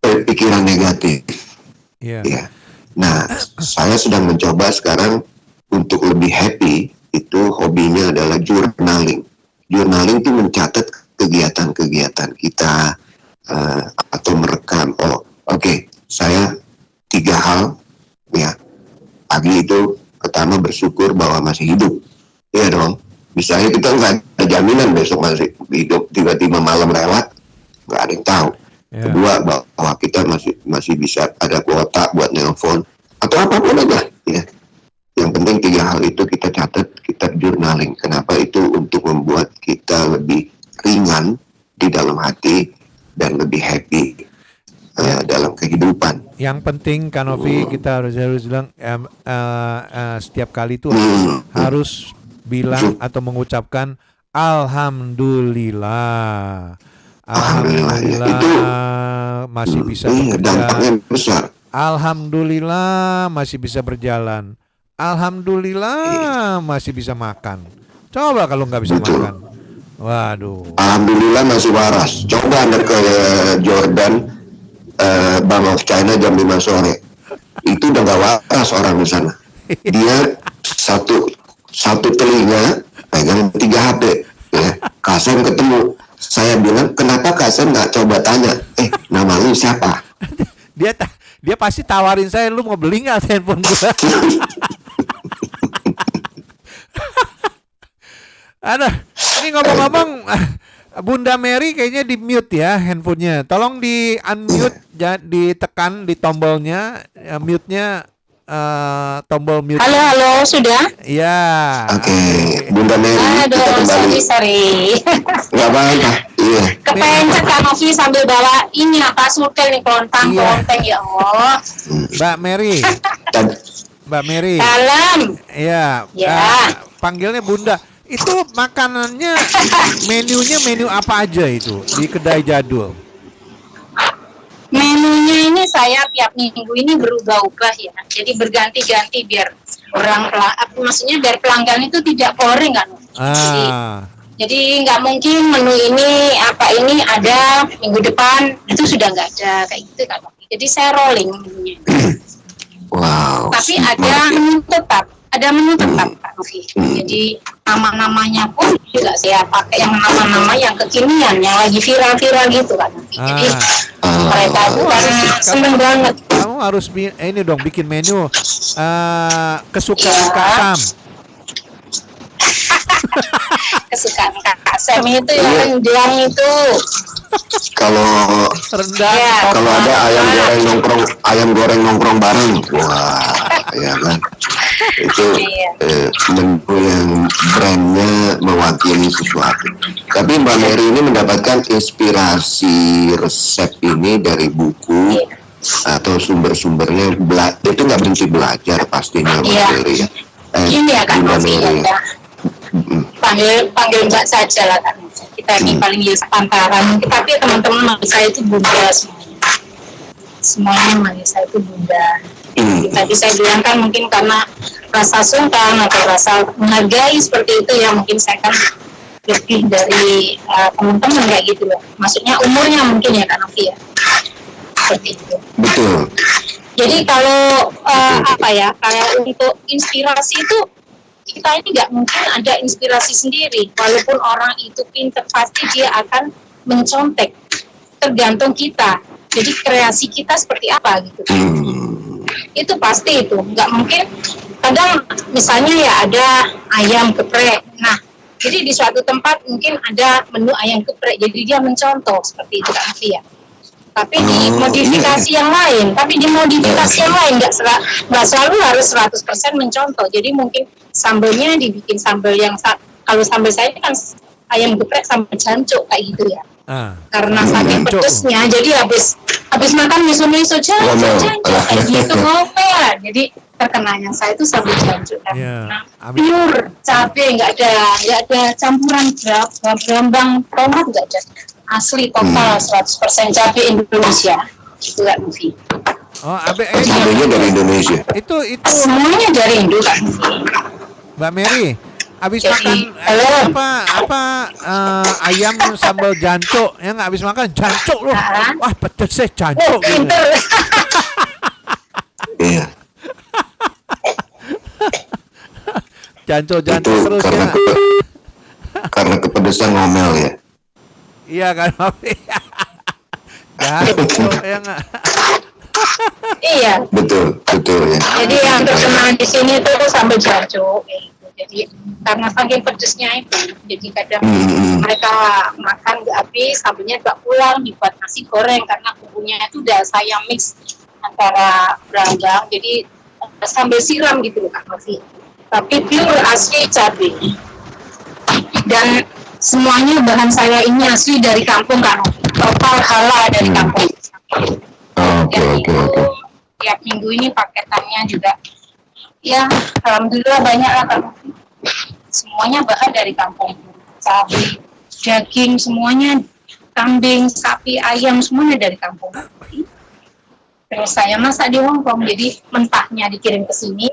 pikiran negatif. Yeah. Ya. Nah, saya sedang mencoba sekarang untuk lebih happy. Itu hobinya adalah journaling. Journaling itu mencatat kegiatan-kegiatan kita atau merekam. Oke, saya 3 hal ya. Pagi itu pertama bersyukur bahwa masih hidup. Iya dong. Misalnya kita nggak ada jaminan besok masih hidup, tiba-tiba malam lewat, nggak ada yang tahu. Yeah. Kedua, bahwa kita masih bisa ada kuota buat nelpon atau apapun aja. Ya. Yang penting 3 hal itu kita catat, kita journaling. Kenapa? Itu untuk membuat kita lebih ringan di dalam hati dan lebih happy. Yang penting Kanovi kita harus bilang setiap kali itu harus bilang atau mengucapkan alhamdulillah. Alhamdulillah masih bisa bekerja. Alhamdulillah masih bisa berjalan. Alhamdulillah masih bisa makan. Coba kalau nggak bisa makan. Waduh. Alhamdulillah masih waras. Coba Anda ke Jordan, Bank of China jam 5 sore. Itu udah gak waras orang di sana. Dia satu telinga pegang 3 HP. Ya. Kasem ketemu. Saya bilang, kenapa Kasem nggak coba tanya? Nama lu siapa? Dia pasti tawarin saya, lu mau beli nggak handphone gua? Aduh, ini ngomong-ngomong, Bunda Mary kayaknya di mute ya handphonenya. Tolong di unmute, ditekan di tombolnya, mute-nya, tombol mute. Halo, sudah? Iya. Oke, Bunda Mary. Aduh, sorry. Gak apa-apa. Iya. Kepencet Kak Novi sambil bawa ini sudel nih klontang ya Allah. Mbak Mary. Mbak Mary. Dalam. Iya. Ya. Panggilnya Bunda. Itu makanannya menunya menu apa aja itu di kedai jadul? Menunya ini saya tiap minggu ini berubah-ubah ya. Jadi berganti-ganti biar maksudnya biar pelanggan itu tidak boring kan. Jadi nggak mungkin menu ini ada minggu depan itu sudah nggak ada kayak gitu kan. Jadi saya rolling menunya. Wow. Tapi ada menu tetap Pak Novi. Jadi nama-namanya pun juga saya pakai yang nama-nama yang kekinian yang lagi viral-viral gitu kan. Jadi mereka itu seneng banget. Kamu harus ini dong bikin menu kesukaan Kak Sam. Kesukaan Kak Sam itu yang rendang itu. Kalau rendang, kalau ada ayam goreng nongkrong bareng, wah, ya kan, itu menu yang brandnya mewakili sesuatu. Tapi Mbak Mary ini mendapatkan inspirasi resep ini dari buku atau sumber-sumbernya. Itu nggak berhenti belajar pastinya Mbak Mary ya. Gini ya Kak Novi, panggil Mbak saja lah Kak. Kita ini paling pantaran, tapi teman-teman manggil saya itu Bunda semuanya manggil saya itu Bunda. Tadi saya bilang kan mungkin karena rasa sungkan atau rasa menghargai seperti itu ya, mungkin saya kan lebih dari teman-teman kayak gitu loh. Maksudnya umurnya mungkin ya Kak Novi ya, seperti itu. Betul. Jadi kalau kalau untuk inspirasi itu kita ini nggak mungkin ada inspirasi sendiri. Walaupun orang itu pintar, pasti dia akan mencontek. Tergantung kita. Jadi kreasi kita seperti apa gitu. Itu pasti itu. Nggak mungkin. Kadang misalnya ya ada ayam geprek. Nah, jadi di suatu tempat mungkin ada menu ayam geprek. Jadi dia mencontoh seperti itu kan ya. Tapi di modifikasi yang lain, nggak selalu harus 100% mencontoh. Jadi mungkin sambelnya dibikin sambel yang kalau sambel saya kan ayam geprek sambal jancuk kayak gitu ya. Karena saking pedesnya, jadi habis makan miso jancuk kayak gitu ngomel. Jadi terkenanya saya itu sambal jancuk kan. Pure cabai, nggak ada campuran berambang tomat, nggak ada. Asli total 100% cabai Indonesia. Itu kan Novi. Cabainya dari Indonesia. Itu semuanya dari Indo kan. Mbak Mary, habis makan ayam sambal jancuk, ya nggak habis makan jancuk loh. Wah, pedes jancuk. Pinter. Iya. Jancuk terus ya. Karena kepedesan ngomel ya. Iya kan, jancuk ya nggak. Iya. Betul ya. Jadi yang terkenal di sini tuh sambal jancuk. Jadi karena saking pedesnya itu, jadi kadang mereka makan nggak habis, sambalnya nggak pulang, dibuat nasi goreng karena bumbunya itu udah saya mix antara berambang, jadi sambal siram gitu loh Kak Novi. Tapi pure asli cabai. Dan semuanya bahan saya ini asli dari kampung Kak Novi. Total halal dari kampung. Oke. tiap minggu ini paketannya juga. Ya, alhamdulillah banyak lah Kak Novi. Semuanya bahan dari kampung. Cabai, daging, semuanya kambing, sapi, ayam, semuanya dari kampung. Terus saya masak di Hongkong, jadi mentahnya dikirim ke sini,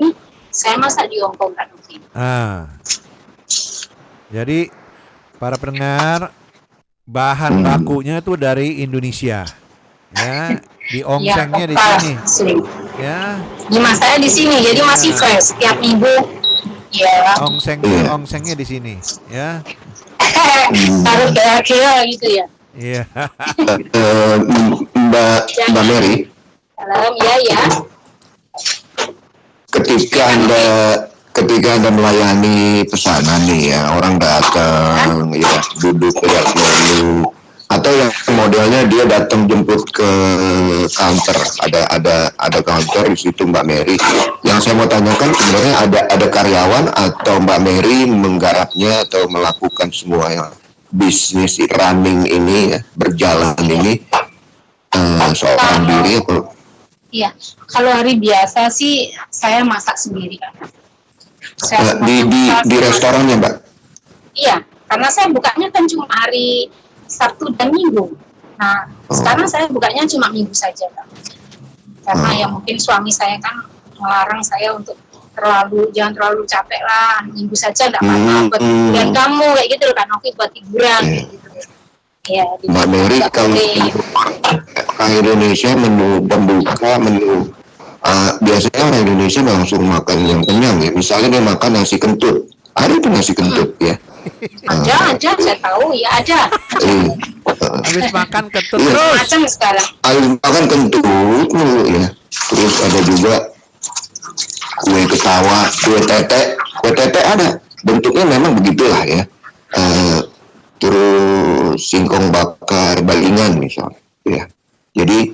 saya masak di Hongkong Kak Novi. Jadi para pendengar, bahan bakunya itu dari Indonesia. Ya, diongsengnya di sini. Asli. Ya, Dimasaknya di sini, jadi masih fresh tiap minggu. Ya. ongsengnya di sini. Ya. Harus kira-kira gitu ya. Iya. Mbak Mary, Salam ya. ketika anda melayani pesanan nih ya, orang datang ya duduk lihat menu, atau yang modelnya dia datang jemput ke counter, ada counter di situ Mbak Mary. Yang saya mau tanyakan sebenarnya ada karyawan atau Mbak Mary menggarapnya atau melakukan semua yang bisnis running ini ya, berjalan ini seorang diri atau? Iya, kalau hari biasa sih saya masak sendiri kan. Di restorannya Mbak? Iya, karena saya bukanya kan cuma hari Sabtu dan Minggu. Nah, sekarang saya bukanya cuma Minggu saja kan. Karena ya mungkin suami saya kan melarang saya untuk jangan terlalu capek lah, Minggu saja nggak apa-apa. Dan kamu kayak gitu kan, Novi buat hiburan kayak gitu. Ya, Mbak Mary kalau Indonesia menu pembuka biasanya orang Indonesia langsung makan yang kenyang ya. Misalnya dia makan nasi kentut, ada itu nasi kentut ya. Ada, saya tahu ya ada. Habis makan kentut Iya. terus. Macam sekarang. Habis makan kentut ya. Terus ada juga kue ketawa, kue tete ada. Bentuknya memang begitulah ya. Terus singkong bakar balingan misalnya ya. Jadi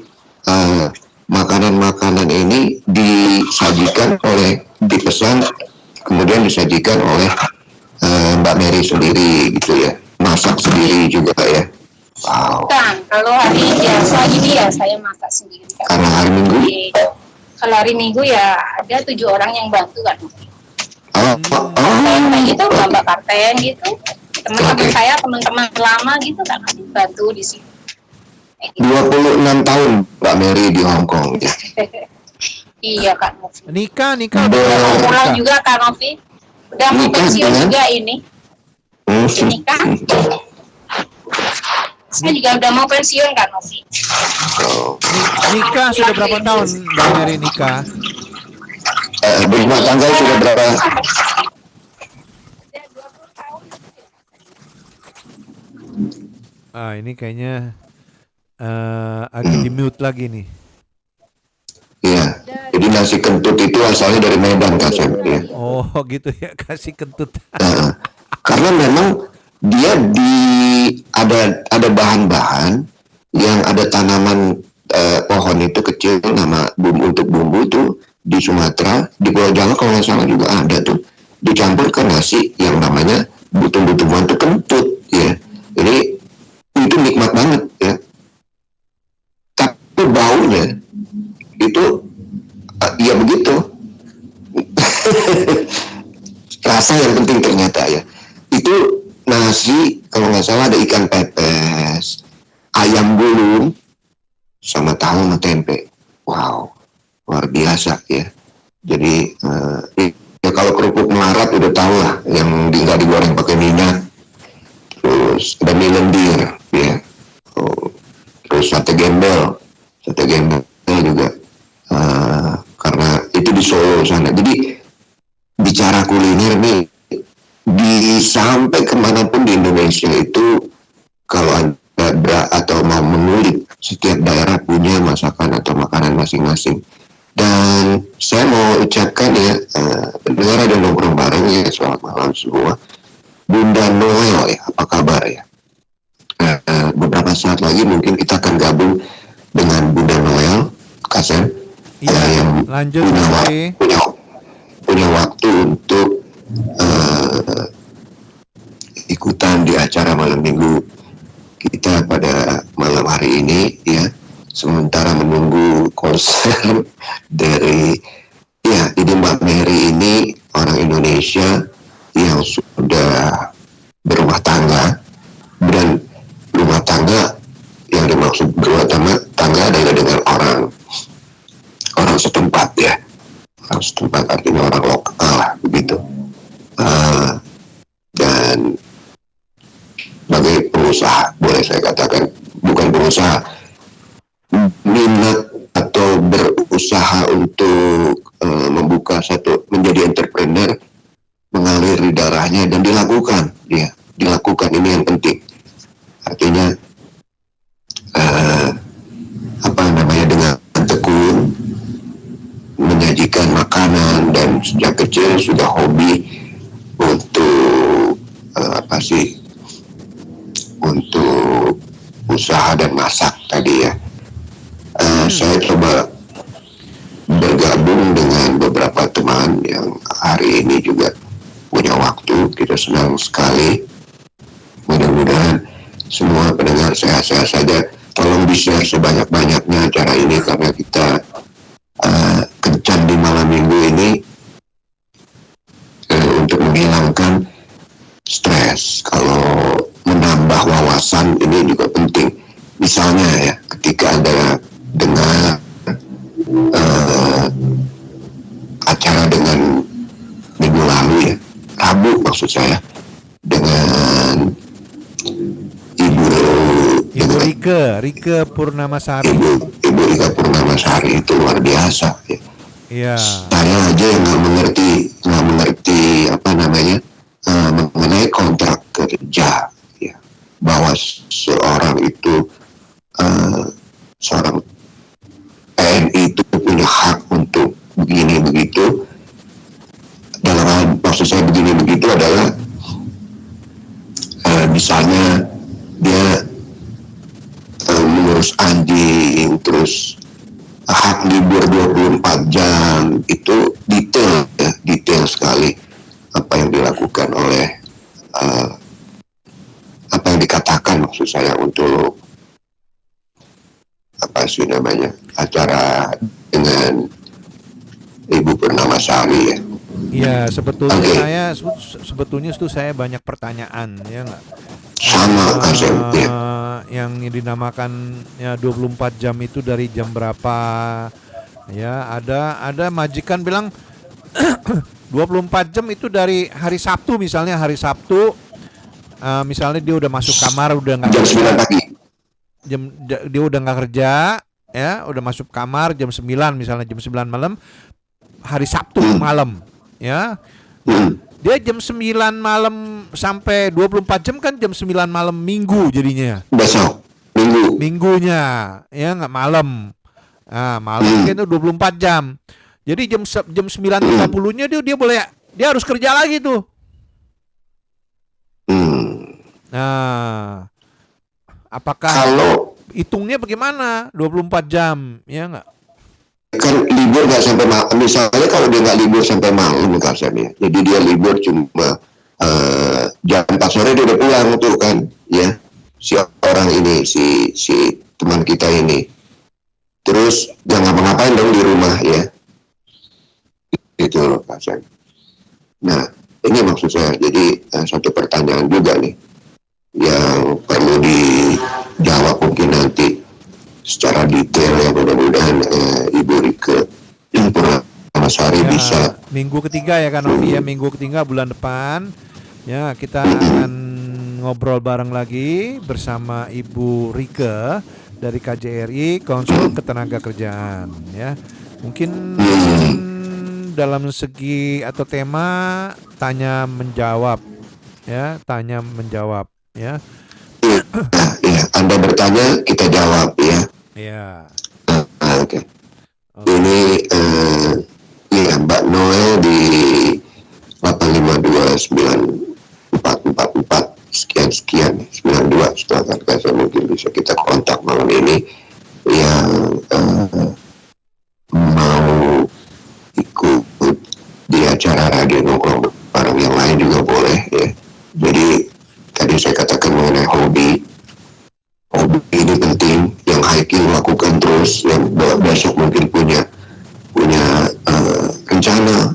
makanan-makanan ini dipesan kemudian disajikan oleh Mbak Mary sendiri gitu ya, masak sendiri juga ya. Wow. Bukan, kalau hari biasa ini ya saya masak sendiri. Karena hari Minggu? Kalau hari Minggu ya ada 7 orang yang bantu kan. Kayak gitu, Mbak Parten gitu. Teman-teman saya, teman-teman lama gitu kan bantu di sini. 26 tahun Mbak Mary di Hong Kong. Ya. Iya Kak Novi. Nikah Udah pulang juga Kak Novi. Udah mau pensiun juga ini. Nikah. Saya juga udah mau pensiun Kak Novi. Nikah sudah berapa tahun Mbak Mary nikah? Berumah tangga sudah berapa? Ini kayaknya agak di mute lagi nih. Iya. Jadi nasi kentut itu asalnya dari Medan Kak Sam. Ya. Oh gitu ya, kasih kentut. Karena memang dia ada bahan-bahan yang ada tanaman pohon itu kecil, nama untuk bumbu itu di Sumatera, di Pulau Jawa kalau nggak salah juga ada tuh, dicampur ke nasi yang namanya butung-butungan itu kentut ya. Jadi itu nikmat banget ya. Tapi baunya itu ya begitu. Rasa yang penting ternyata ya. Itu nasi kalau nggak salah ada ikan pepes, ayam gulung, sama tahu sama tempe. Wow, luar biasa ya. Jadi ya kalau kerupuk melarat udah tahu lah, yang nggak digoreng pakai minyak. Terus ada mie lendir ya. Terus sate gembel juga karena itu di Solo sana. Jadi bicara kuliner nih, sampai kemanapun di Indonesia itu kalau Anda atau mau mengulik, setiap daerah punya masakan atau makanan masing-masing. Dan saya mau ucapkan ya, pendengar ada nongkrong bareng ya, selamat malam semua. Bunda Noel ya, apa kabar ya? Beberapa saat lagi mungkin kita akan gabung dengan Bunda Noel, Kasen, yang lanjut punya waktu untuk ikutan di acara malam minggu kita pada malam hari ini ya. sementara menunggu konser dari ini Mbak Mary ini orang Indonesia yang sudah berumah tangga, dan rumah tangga yang dimaksud berumah tangga adalah dengan orang setempat ya, orang setempat artinya orang lokal lah, begitu. Dan sebagai pengusaha, boleh saya katakan bukan pengusaha, minat atau berusaha untuk membuka menjadi entrepreneur mengalir di darahnya dan dilakukan ini yang penting. Artinya dengan tekun menyajikan makanan, dan sejak kecil sudah hobi untuk untuk usaha dan masak tadi ya. Saya coba bergabung dengan beberapa teman yang hari ini juga punya waktu. Kita senang sekali. Mudah-mudahan semua pendengar sehat-sehat saja. Tolong di-share sebanyak-banyaknya acara ini, karena kita kencan di malam minggu ini untuk menghilangkan stres. Kalau menambah wawasan ini juga penting. Misalnya ya, ketika ada dengar acara dengan minggu lalu ya, Rabu maksud saya, dengan Ibu Rike Purnamasari. Ibu Rike Purnamasari itu luar biasa ya. Iya. Saya aja yang nggak mengerti mengenai kontrak kerja ya, bahwa seorang itu seorang TNI itu punya hak untuk begini begitu. Dalam hal maksud saya begini begitu adalah misalnya dia mengurus anjing, terus hak libur 24 jam, itu detail sekali apa yang dilakukan oleh apa yang dikatakan maksud saya untuk acara dengan Ibu Purnamasari ya. Iya, sebetulnya itu saya banyak pertanyaan ya nggak? Sama ya. Yang dinamakan ya 24 jam itu dari jam berapa? Ya, ada majikan bilang 24 jam itu dari hari Sabtu, misalnya hari Sabtu misalnya dia udah masuk kamar, udah nggak kerja, dia udah nggak kerja ya, udah masuk kamar jam 9, misalnya jam 9 malam hari Sabtu malam ya. Dia jam 9 malam sampai 24 jam kan jam 9 malam Minggu jadinya. Besok Minggunya ya, nggak malam. Malam itu 24 jam. Jadi jam 9.30-nya dia harus kerja lagi tuh. Nah, apakah kalau hitungnya bagaimana 24 jam ya nggak? Kan libur nggak sampai malam. Misalnya kalau dia nggak libur sampai malam kan ya, jadi dia libur cuma jam 4 sore dia udah pulang tuh kan ya, si orang ini si teman kita ini, terus nggak ngapa-ngapain dong di rumah ya, itu loh Pak Sen. Nah ini maksud saya, jadi satu pertanyaan juga nih yang perlu dijawab mungkin nanti secara detail ya, mudah-mudahan Ibu Rike Purnamasari bisa. Minggu ketiga ya kan Novi ya, minggu ketiga bulan depan ya kita akan ngobrol bareng lagi bersama Ibu Rike dari KJRI, Konsul Ketenagakerjaan ya. Mungkin dalam segi atau tema tanya menjawab ya, ya. Ya, Anda bertanya, kita jawab ya. Iya. Oke. Ini ya Mbak Noel di 8529444 sekian 92 setelah saya mungkin bisa kita kontak malam ini yang mau ikut di acara radio nongkrong bareng yang lain juga boleh ya. Jadi tadi saya katakan mengenai hobi ini penting, yang hiking lakukan terus terus yang besok mungkin punya rencana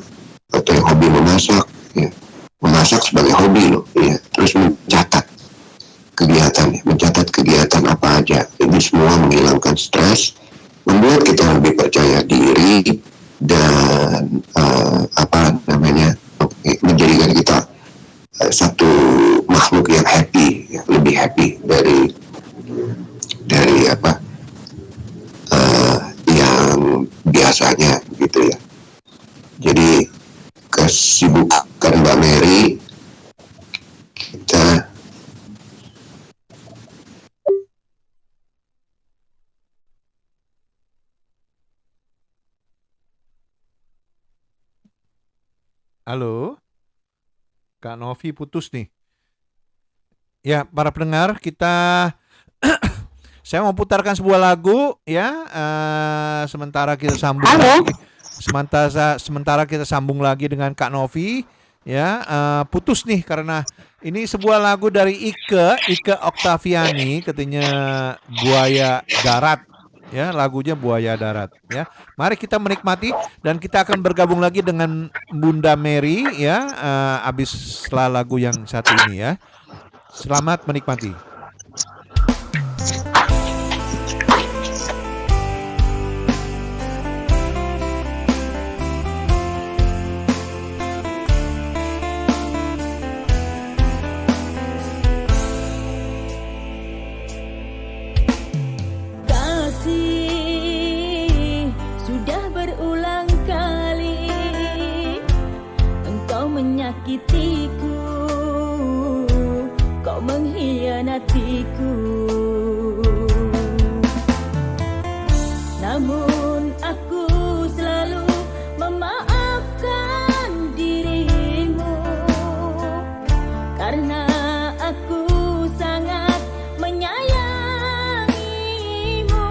atau yang hobi memasak, ya. Memasak sebagai hobi loh, ya. Terus mencatat kegiatan apa aja. Ini semua menghilangkan stres, membuat kita lebih percaya diri dan menjadikan kita satu makhluk yang happy, ya, lebih happy dari yang biasanya gitu ya. Jadi kesibukan Mbak Mary kita Halo, Kak Novi putus nih. Ya, para pendengar, saya mau putarkan sebuah lagu ya. Sementara kita sambung lagi. Sementara kita sambung lagi dengan Kak Novi. Ya, putus nih karena ini sebuah lagu dari Ike Oktaviani, katanya Buaya Darat. Ya, lagunya Buaya Darat. Ya, mari kita menikmati dan kita akan bergabung lagi dengan Bunda Mary ya. Abis setelah lagu yang satu ini ya. Selamat menikmati. Kasih, sudah berulang kali engkau menyakitiku, kau mengkhianatiku. Namun aku selalu memaafkan dirimu, karena aku sangat menyayangimu.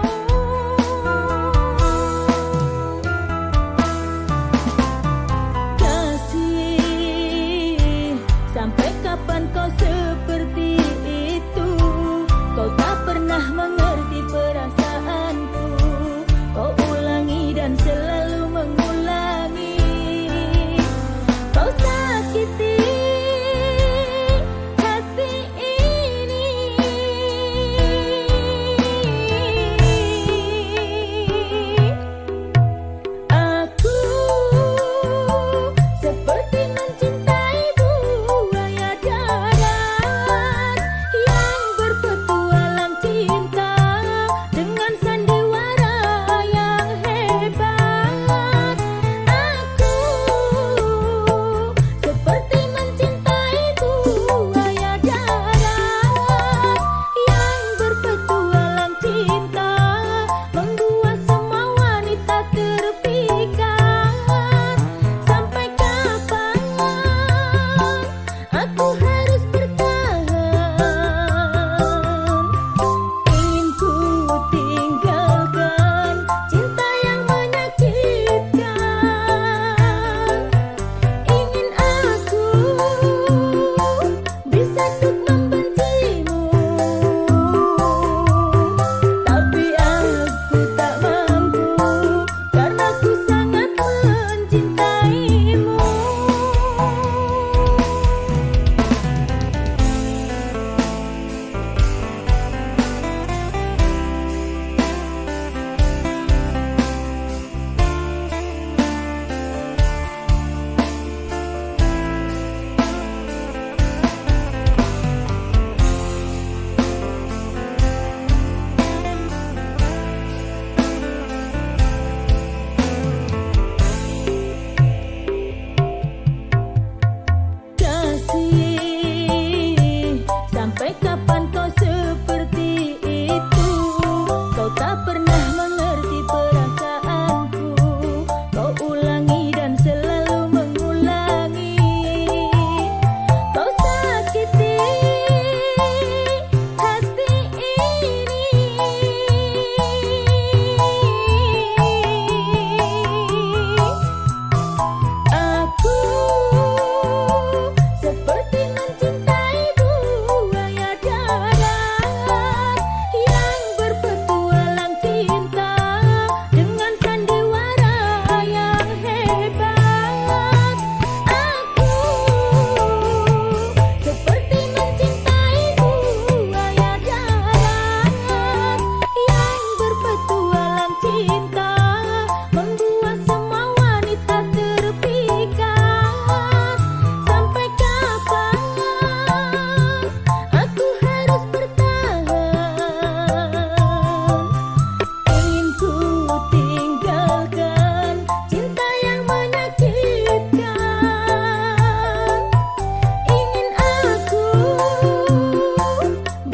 Kasih, sampai kapan kau seperti itu?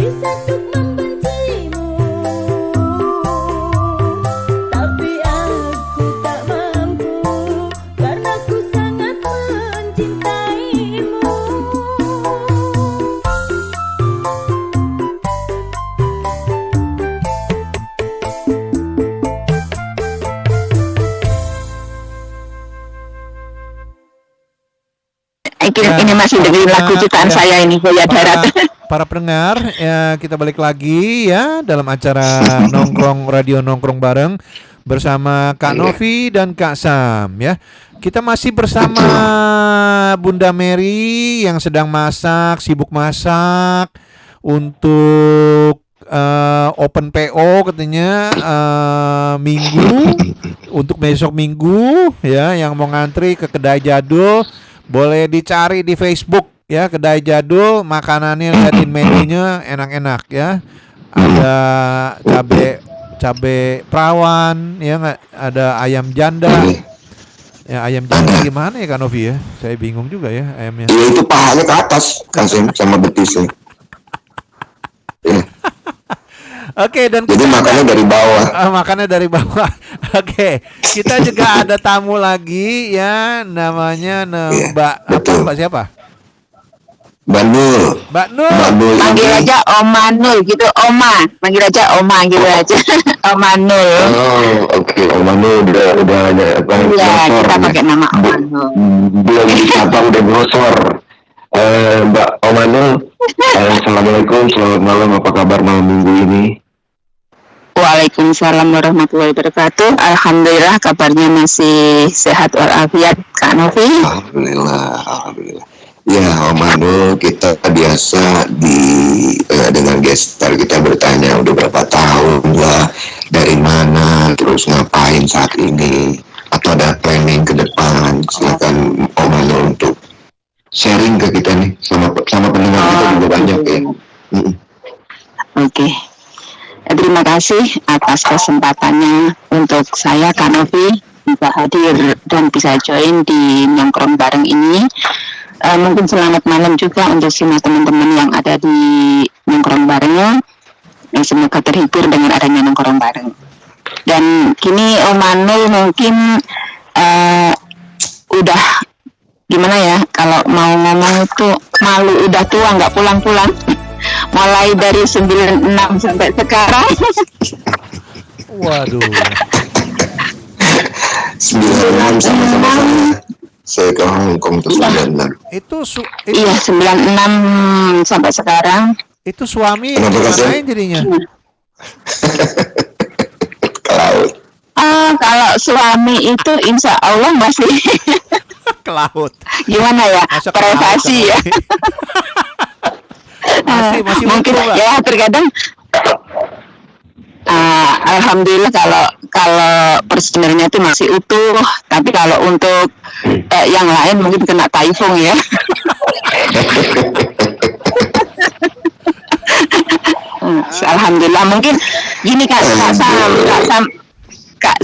bisa untuk membencimu, tapi aku tak mampu karena ku sangat mencintaimu. Ini masih dengerin lagu ciptaan saya ini, Boya Darat. Para pendengar, ya kita balik lagi ya dalam acara nongkrong radio nongkrong bareng bersama Kak Novi dan Kak Sam ya. Kita masih bersama Bunda Mary yang sedang masak, sibuk masak untuk open PO katanya minggu untuk besok minggu ya, yang mau ngantri ke Kedai Jadul boleh dicari di Facebook ya, Kedai Jadul, makanannya liatin menunya enak-enak ya. Ada cabe perawan ya, nggak ada ayam janda. Ya ayam janda gimana ya Kak Novi ya? Saya bingung juga ya ayamnya. Ya itu pahanya ke atas kan sama betisnya. Oke, dan jadi makannya dari bawah. Makannya dari bawah. Oke, kita juga ada tamu lagi ya, namanya Mbak siapa? Mbak Nur. Mbak Nur. Panggil aja Oma Nul gitu, Oma. Panggil aja Oma gitu aja. Oma Nul. Oh, oke. Oma Nur udah ada apa? Iya, kita pakai nama Oma Nul. Belum disapa udah brosor. Mbak Oma Nur. Assalamualaikum, selamat malam. Apa kabar malam minggu ini? Waalaikumsalam warahmatullahi wabarakatuh. Alhamdulillah kabarnya masih sehat walafiat, Kak Novi. Alhamdulillah. Ya, Om Anu, kita biasa dengan gestar kita bertanya udah berapa tahun lah, dari mana, terus ngapain saat ini, atau ada planning ke depan. Silakan Om Anu untuk sharing ke kita nih, sama pendengar kita juga banyak ya. Oke. Terima kasih atas kesempatannya untuk saya, Kak Novi, bisa hadir dan bisa join di nongkrong bareng ini. Mungkin selamat malam juga untuk semua teman-teman yang ada di nongkrong barengnya. Semoga terhibur dengan adanya nongkrong bareng. Dan kini Om Manul mungkin udah gimana ya, kalau mau ngomong itu malu udah tua nggak pulang-pulang. Mulai dari 96 sampai sekarang. Waduh. 96 sama-sama saya ke Hongkong itu 96. Iya 96 sampai sekarang. Itu suami ngapain jadinya? Ke laut. Kalau suami itu insya Allah masih ke laut. Gimana ya? Privasi ya. Masih mungkin ya terkadang alhamdulillah kalau personilnya itu masih utuh, tapi kalau untuk yang lain mungkin kena typhoon ya. Alhamdulillah mungkin gini Kak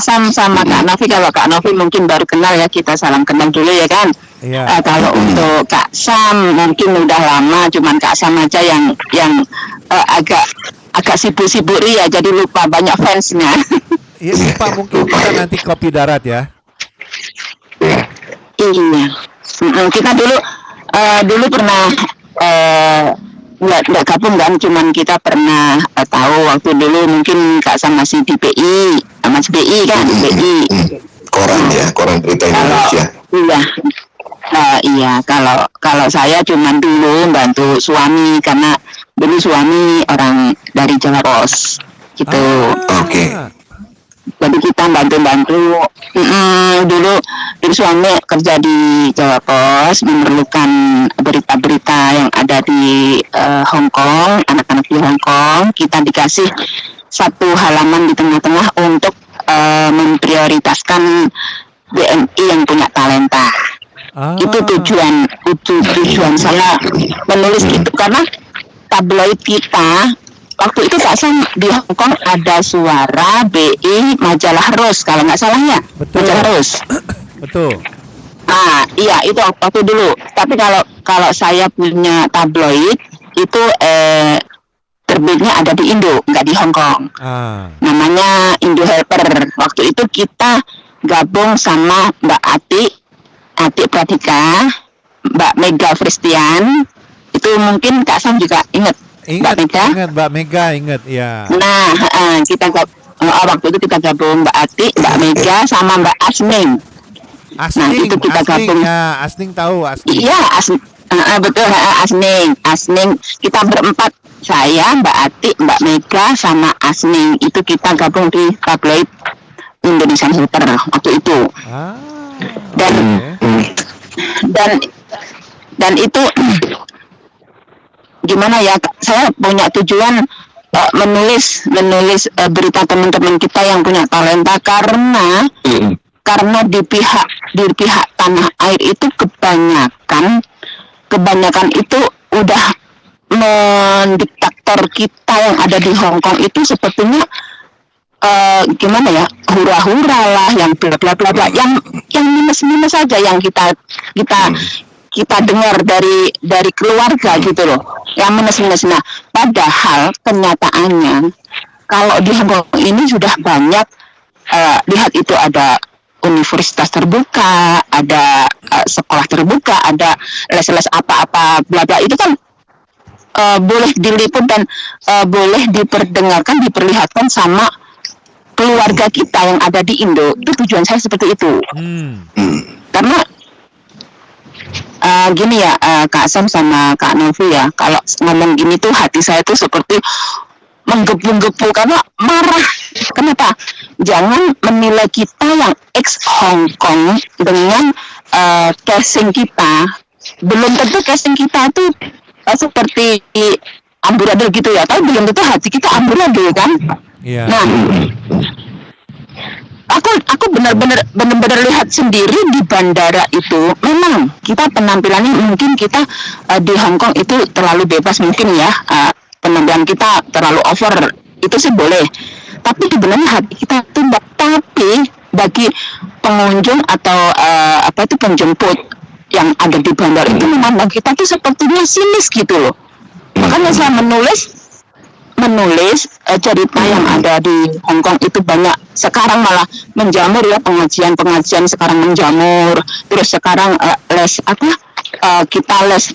Sam sama Kak Novi, kalau Kak Novi mungkin baru kenal ya, kita salam kenal dulu ya kan. Iya. Kalau untuk Kak Sam mungkin udah lama, cuman Kak Sam aja yang agak sibuk-sibuk ya, jadi lupa banyak fansnya. Iya lupa, mungkin kita nanti kopi darat ya. Iya. Kita dulu pernah nggak gabung kan, cuman kita pernah tahu waktu dulu mungkin Kak Sam masih di BI, masih BI kan, BI. Koran Berita Indonesia. Iya, kalau saya cuman dulu bantu suami, karena dulu suami orang dari Jawa Pos gitu. Oke. Jadi kita bantu-bantu. Dulu suami kerja di Jawa Pos, memerlukan berita-berita yang ada di Hong Kong, anak-anak di Hong Kong. Kita dikasih satu halaman di tengah-tengah untuk memprioritaskan BNI yang punya talenta. Itu tujuan saya menulis gitu, karena tabloid kita waktu itu Kak Sam di Hong Kong ada Suara, BI, Majalah Rose kalau nggak salahnya. Betul. Majalah Rose. Betul. Iya itu waktu dulu. Tapi kalau saya punya tabloid itu terbitnya ada di Indo, nggak di Hong Kong. Namanya Indo Helper. Waktu itu kita gabung sama Mbak Ati Pratika, Mbak Mega Fristian. Itu mungkin Kak Sam juga ingat. Mbak Mega ingat ya. Nah, waktu itu kita gabung Mbak Ati, Mbak Mega sama Mbak Asning. Nah, itu kita gabung. Ya, Asning tahu Asning. Iya, betul, Asning. Kita berempat, saya, Mbak Ati, Mbak Mega sama Asning. Itu kita gabung di tabloid Indonesian Helper waktu itu. Dan itu gimana ya? Saya punya tujuan menulis berita teman-teman kita yang punya talenta karena di pihak tanah air itu kebanyakan itu udah mendiktator kita yang ada di Hong Kong itu sepertinya gimana ya, hura-hura lah, yang bla bla bla bla, yang minus saja yang kita dengar dari keluarga gitu loh, yang minus. Nah, padahal kenyataannya kalau di Hong Kong ini sudah banyak, lihat itu ada universitas terbuka, ada sekolah terbuka, ada les-les apa-apa bla bla, itu kan boleh diliput dan boleh diperdengarkan, diperlihatkan sama keluarga kita yang ada di Indo. Itu tujuan saya seperti itu. Karena gini ya, Kak Sam sama Kak Novi ya, kalau ngomong gini tuh hati saya tuh seperti menggebu-gebu karena marah. Kenapa? Jangan menilai kita yang ex Hong Kong dengan casing kita. Belum tentu casing kita tuh seperti amburadul gitu ya, tapi belum tentu hati kita amburadul kan. Nah, aku benar-benar lihat sendiri di bandara itu. Memang kita penampilannya mungkin kita di Hong Kong itu terlalu bebas mungkin ya, penampilan kita terlalu over, itu sih boleh. Tapi sebenarnya hati kita tuh tapi bagi pengunjung atau penjemput yang ada di bandara itu memandang kita tuh sepertinya sinis gitu loh. Makanya saya menulis cerita yang ada di Hong Kong itu banyak. Sekarang malah menjamur ya, pengajian sekarang menjamur. Terus sekarang kita les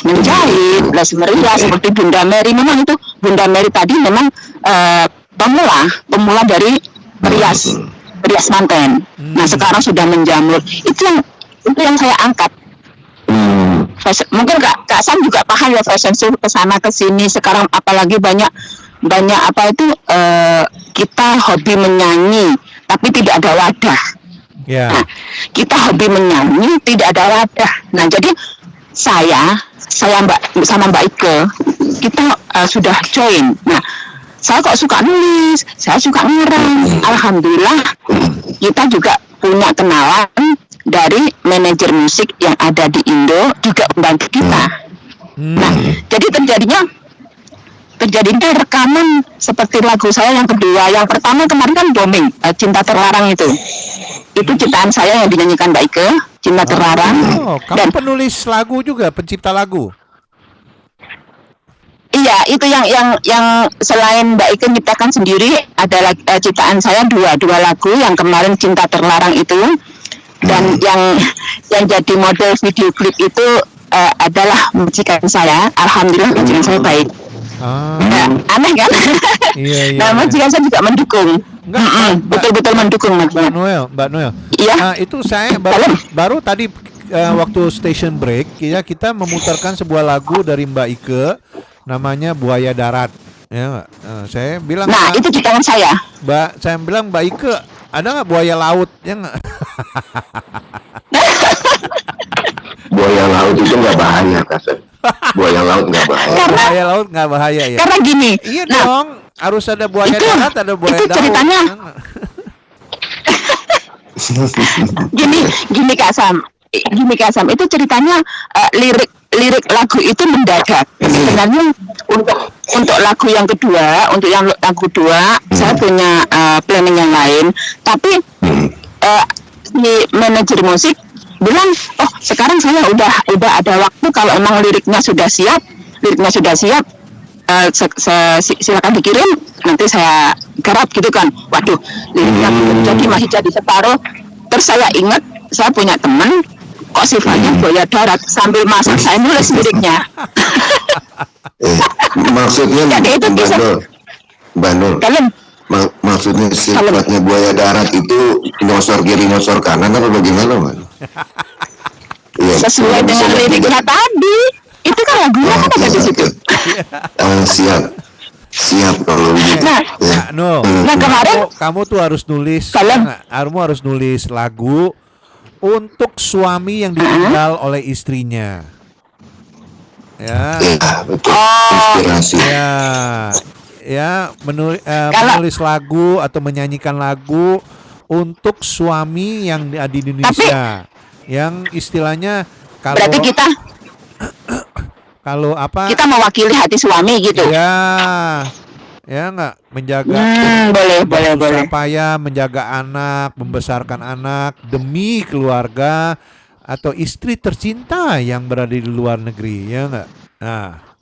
menjahit, les merias seperti Bunda Mary. Memang itu Bunda Mary tadi memang pemula dari rias manten. Nah, sekarang sudah menjamur. Itu yang saya angkat. Mungkin Kak Sam juga paham ya, fashion show kesana kesini sekarang, apalagi banyak kita hobi menyanyi tapi tidak ada wadah. Nah, kita hobi menyanyi tidak ada wadah. Nah, jadi saya sama Mbak Ike kita sudah join. Nah, saya kok suka nulis, saya suka ngarang. Alhamdulillah kita juga punya kenalan dari manajer musik yang ada di Indo, juga membantu kita. Nah, jadi terjadinya rekaman seperti lagu saya yang kedua. Yang pertama kemarin kan Bombing, Cinta Terlarang itu ciptaan saya yang dinyanyikan Mbak Ike, Cinta Terlarang. Kamu penulis lagu juga, pencipta lagu? Iya, itu yang selain Mbak Ike menciptakan sendiri, ada ciptaan saya dua lagu. Yang kemarin Cinta Terlarang itu, dan yang jadi model video klip itu adalah majikan saya. Alhamdulillah majikan saya baik. Aneh kan? Iya. Nah, majikan saya juga mendukung. Betul-betul mendukung Mbak Noel. Iya. Itu saya baru tadi waktu station break ya, kita memutarkan sebuah lagu dari Mbak Ike, namanya Buaya Darat. Ya, saya bilang. Nah, itu ciptaan saya. Saya bilang Mbak Ike, ada nggak buaya laut? Ya nggak? Buaya laut itu nggak bahaya, Kasep. Buaya laut nggak bahaya. Buaya laut nggak bahaya ya? Karena gini. Iya dong, harus ada buaya darat, ada buaya itu laut. Ceritanya. Gini Kak Sam, itu ceritanya lirik lagu itu mendadak. Sebenarnya untuk lagu yang kedua, saya punya planning yang lain. Tapi si manajer musik bilang, oh sekarang saya udah ada waktu, kalau emang liriknya sudah siap, silakan dikirim, nanti saya garap gitu kan. Waduh, liriknya belum jadi, masih jadi separuh. Terus saya ingat saya punya teman kok sifatnya buaya darat, sambil masak saya nulis liriknya. Maksudnya Jadi itu bisa Banul. Maksudnya sifatnya buaya darat itu nyosor kiri nyosor kanan atau bagaimana, Man? Ya, sesuai dengan liriknya tadi. Itu kan lagunya kan ada di situ. Siap kalau begitu. Nah, kemarin kamu tuh harus nulis, kamu harus nulis lagu untuk suami yang ditinggal oleh istrinya. Ya. Inspirasi. Menulis lagu atau menyanyikan lagu untuk suami yang di Indonesia. Yang istilahnya kalau berarti kita kalau apa? Kita mewakili hati suami gitu. Ya nggak menjaga. Boleh. Payah menjaga anak, membesarkan anak demi keluarga atau istri tercinta yang berada di luar negeri, ya nggak? Nah.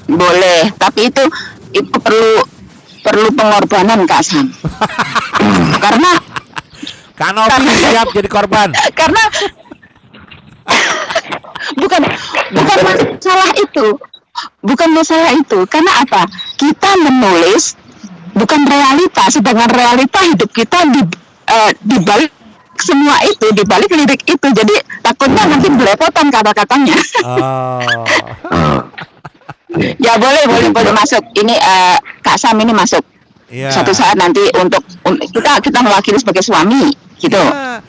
Boleh, tapi itu perlu pengorbanan Kak Sam. Karena Kak Novi siap jadi korban. Karena bukan masalah itu. Karena apa? Kita menulis bukan realita, sedangkan realita hidup kita di balik semua itu, di balik lirik itu. Jadi takutnya nanti belepotan kata-katanya. Ya boleh masuk. Ini Kak Sam ini masuk. Yeah. Suatu saat nanti untuk kita mewakili sebagai suami gitu. Yeah.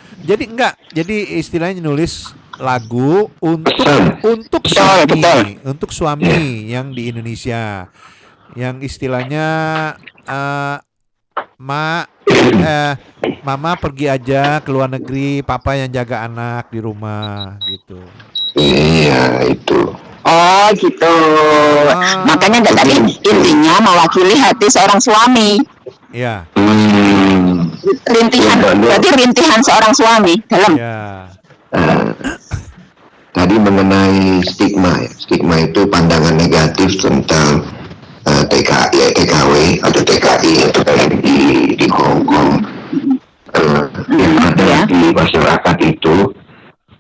Jadi istilahnya nulis lagu untuk suami yang di Indonesia, yang istilahnya mama pergi aja ke luar negeri, papa yang jaga anak di rumah gitu. Iya itu. Oh gitu. Makanya tadi intinya mewakili hati seorang suami. Iya. Rintihan seorang suami dalam. Tadi mengenai stigma itu pandangan negatif tentang TKW atau TKI atau di Hong Kong. Yang ada di masyarakat itu,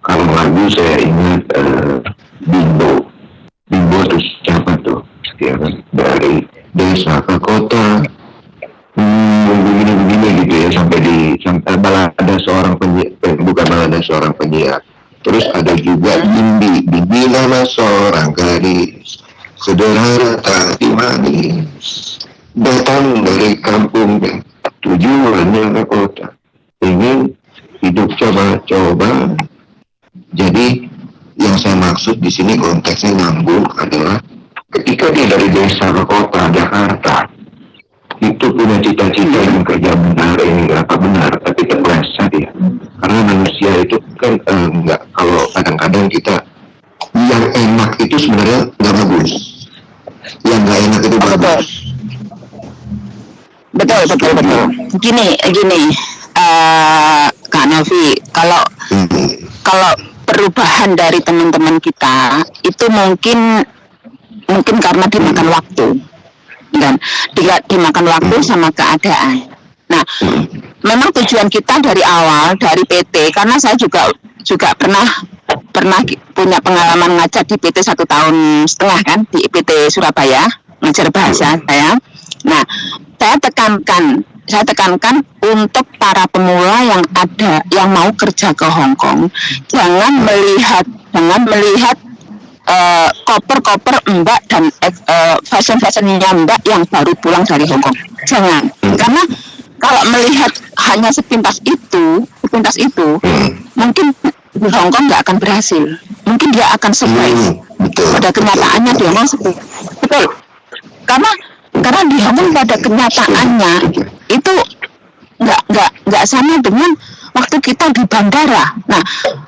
kalau lagu saya ingat Bimbo itu siapa tuh? Ya kan? Dari desa ke kota, begini gitu ya, sampai balada seorang penyiar, bukan balada seorang penyiar. Terus ada juga Bimbi nama seorang gadis, sederhana tapi manis, datang dari kampung dan tujuannya ke kota, ingin hidup coba-coba. Jadi yang saya maksud di sini konteksnya nyambung adalah ketika dia dari desa ke kota Jakarta itu punya cita-cita yang kerja benar, ini berapa benar, tapi terpleset ya. Karena manusia itu kan enggak, kalau kadang-kadang kita yang enak itu sebenarnya nggak bagus, yang nggak enak itu bagus. Betul. Gini, Kak Novi, kalau perubahan dari teman-teman kita itu mungkin karena dimakan waktu, dan dimakan waktu sama keadaan. Nah, memang tujuan kita dari awal dari PT, karena saya juga pernah punya pengalaman ngajar di PT 1,5 tahun kan, di PT Surabaya, ngajar bahasa saya. Nah, saya tekankan untuk para pemula yang mau kerja ke Hong Kong, jangan melihat koper-koper Mbak dan fashion-fashionnya Mbak yang baru pulang dari Hong Kong. Jangan, karena kalau melihat hanya sepintas itu, mungkin di Hong Kong nggak akan berhasil. Mungkin dia akan surprise. Pada kenyataannya dia mau seperti betul. Karena di Hong Kong pada kenyataannya itu nggak sama dengan waktu kita di bandara. Nah,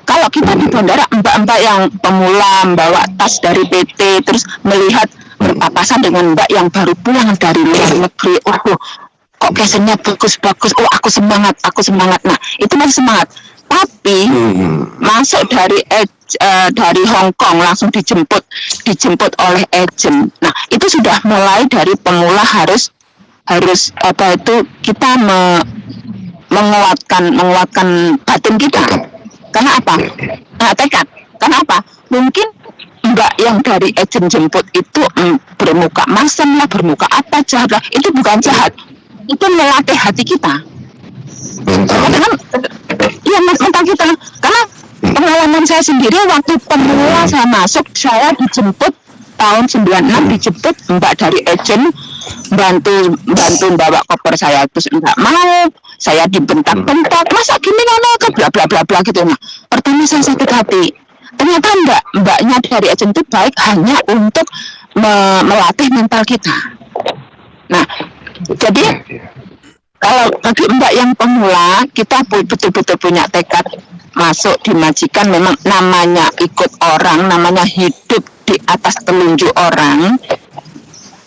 kalau kita di bandara, mbak-mbak yang pemula membawa tas dari PT, terus melihat berpapasan dengan mbak yang baru pulang dari luar negeri, kok fashionnya bagus, aku semangat. Nah, itu masih semangat. Tapi masuk dari Hong Kong langsung dijemput oleh agent. Nah, itu sudah mulai dari pemula harus apa itu kita menguatkan batin kita. Karena apa? Nah, tekad. Karena apa? Mungkin mbak yang dari agent jemput itu bermuka masam lah, bermuka apa jahat lah. Itu bukan jahat. Itu melatih hati kita. Iya, mental kita. Karena pengalaman saya sendiri waktu pemula saya masuk, saya dijemput tahun 96 dijemput mbak dari agent bantu bawa koper saya, terus enggak mau, saya dibentak-bentak, masa gini ngono ke bla bla bla bla gitu. Nah, pertama saya sakit hati. Ternyata mbaknya dari agent itu baik hanya untuk melatih mental kita. Nah, jadi kalau bagi mbak yang pemula, kita betul-betul punya tekad masuk di majikan. Memang namanya ikut orang, namanya hidup di atas telunjuk orang.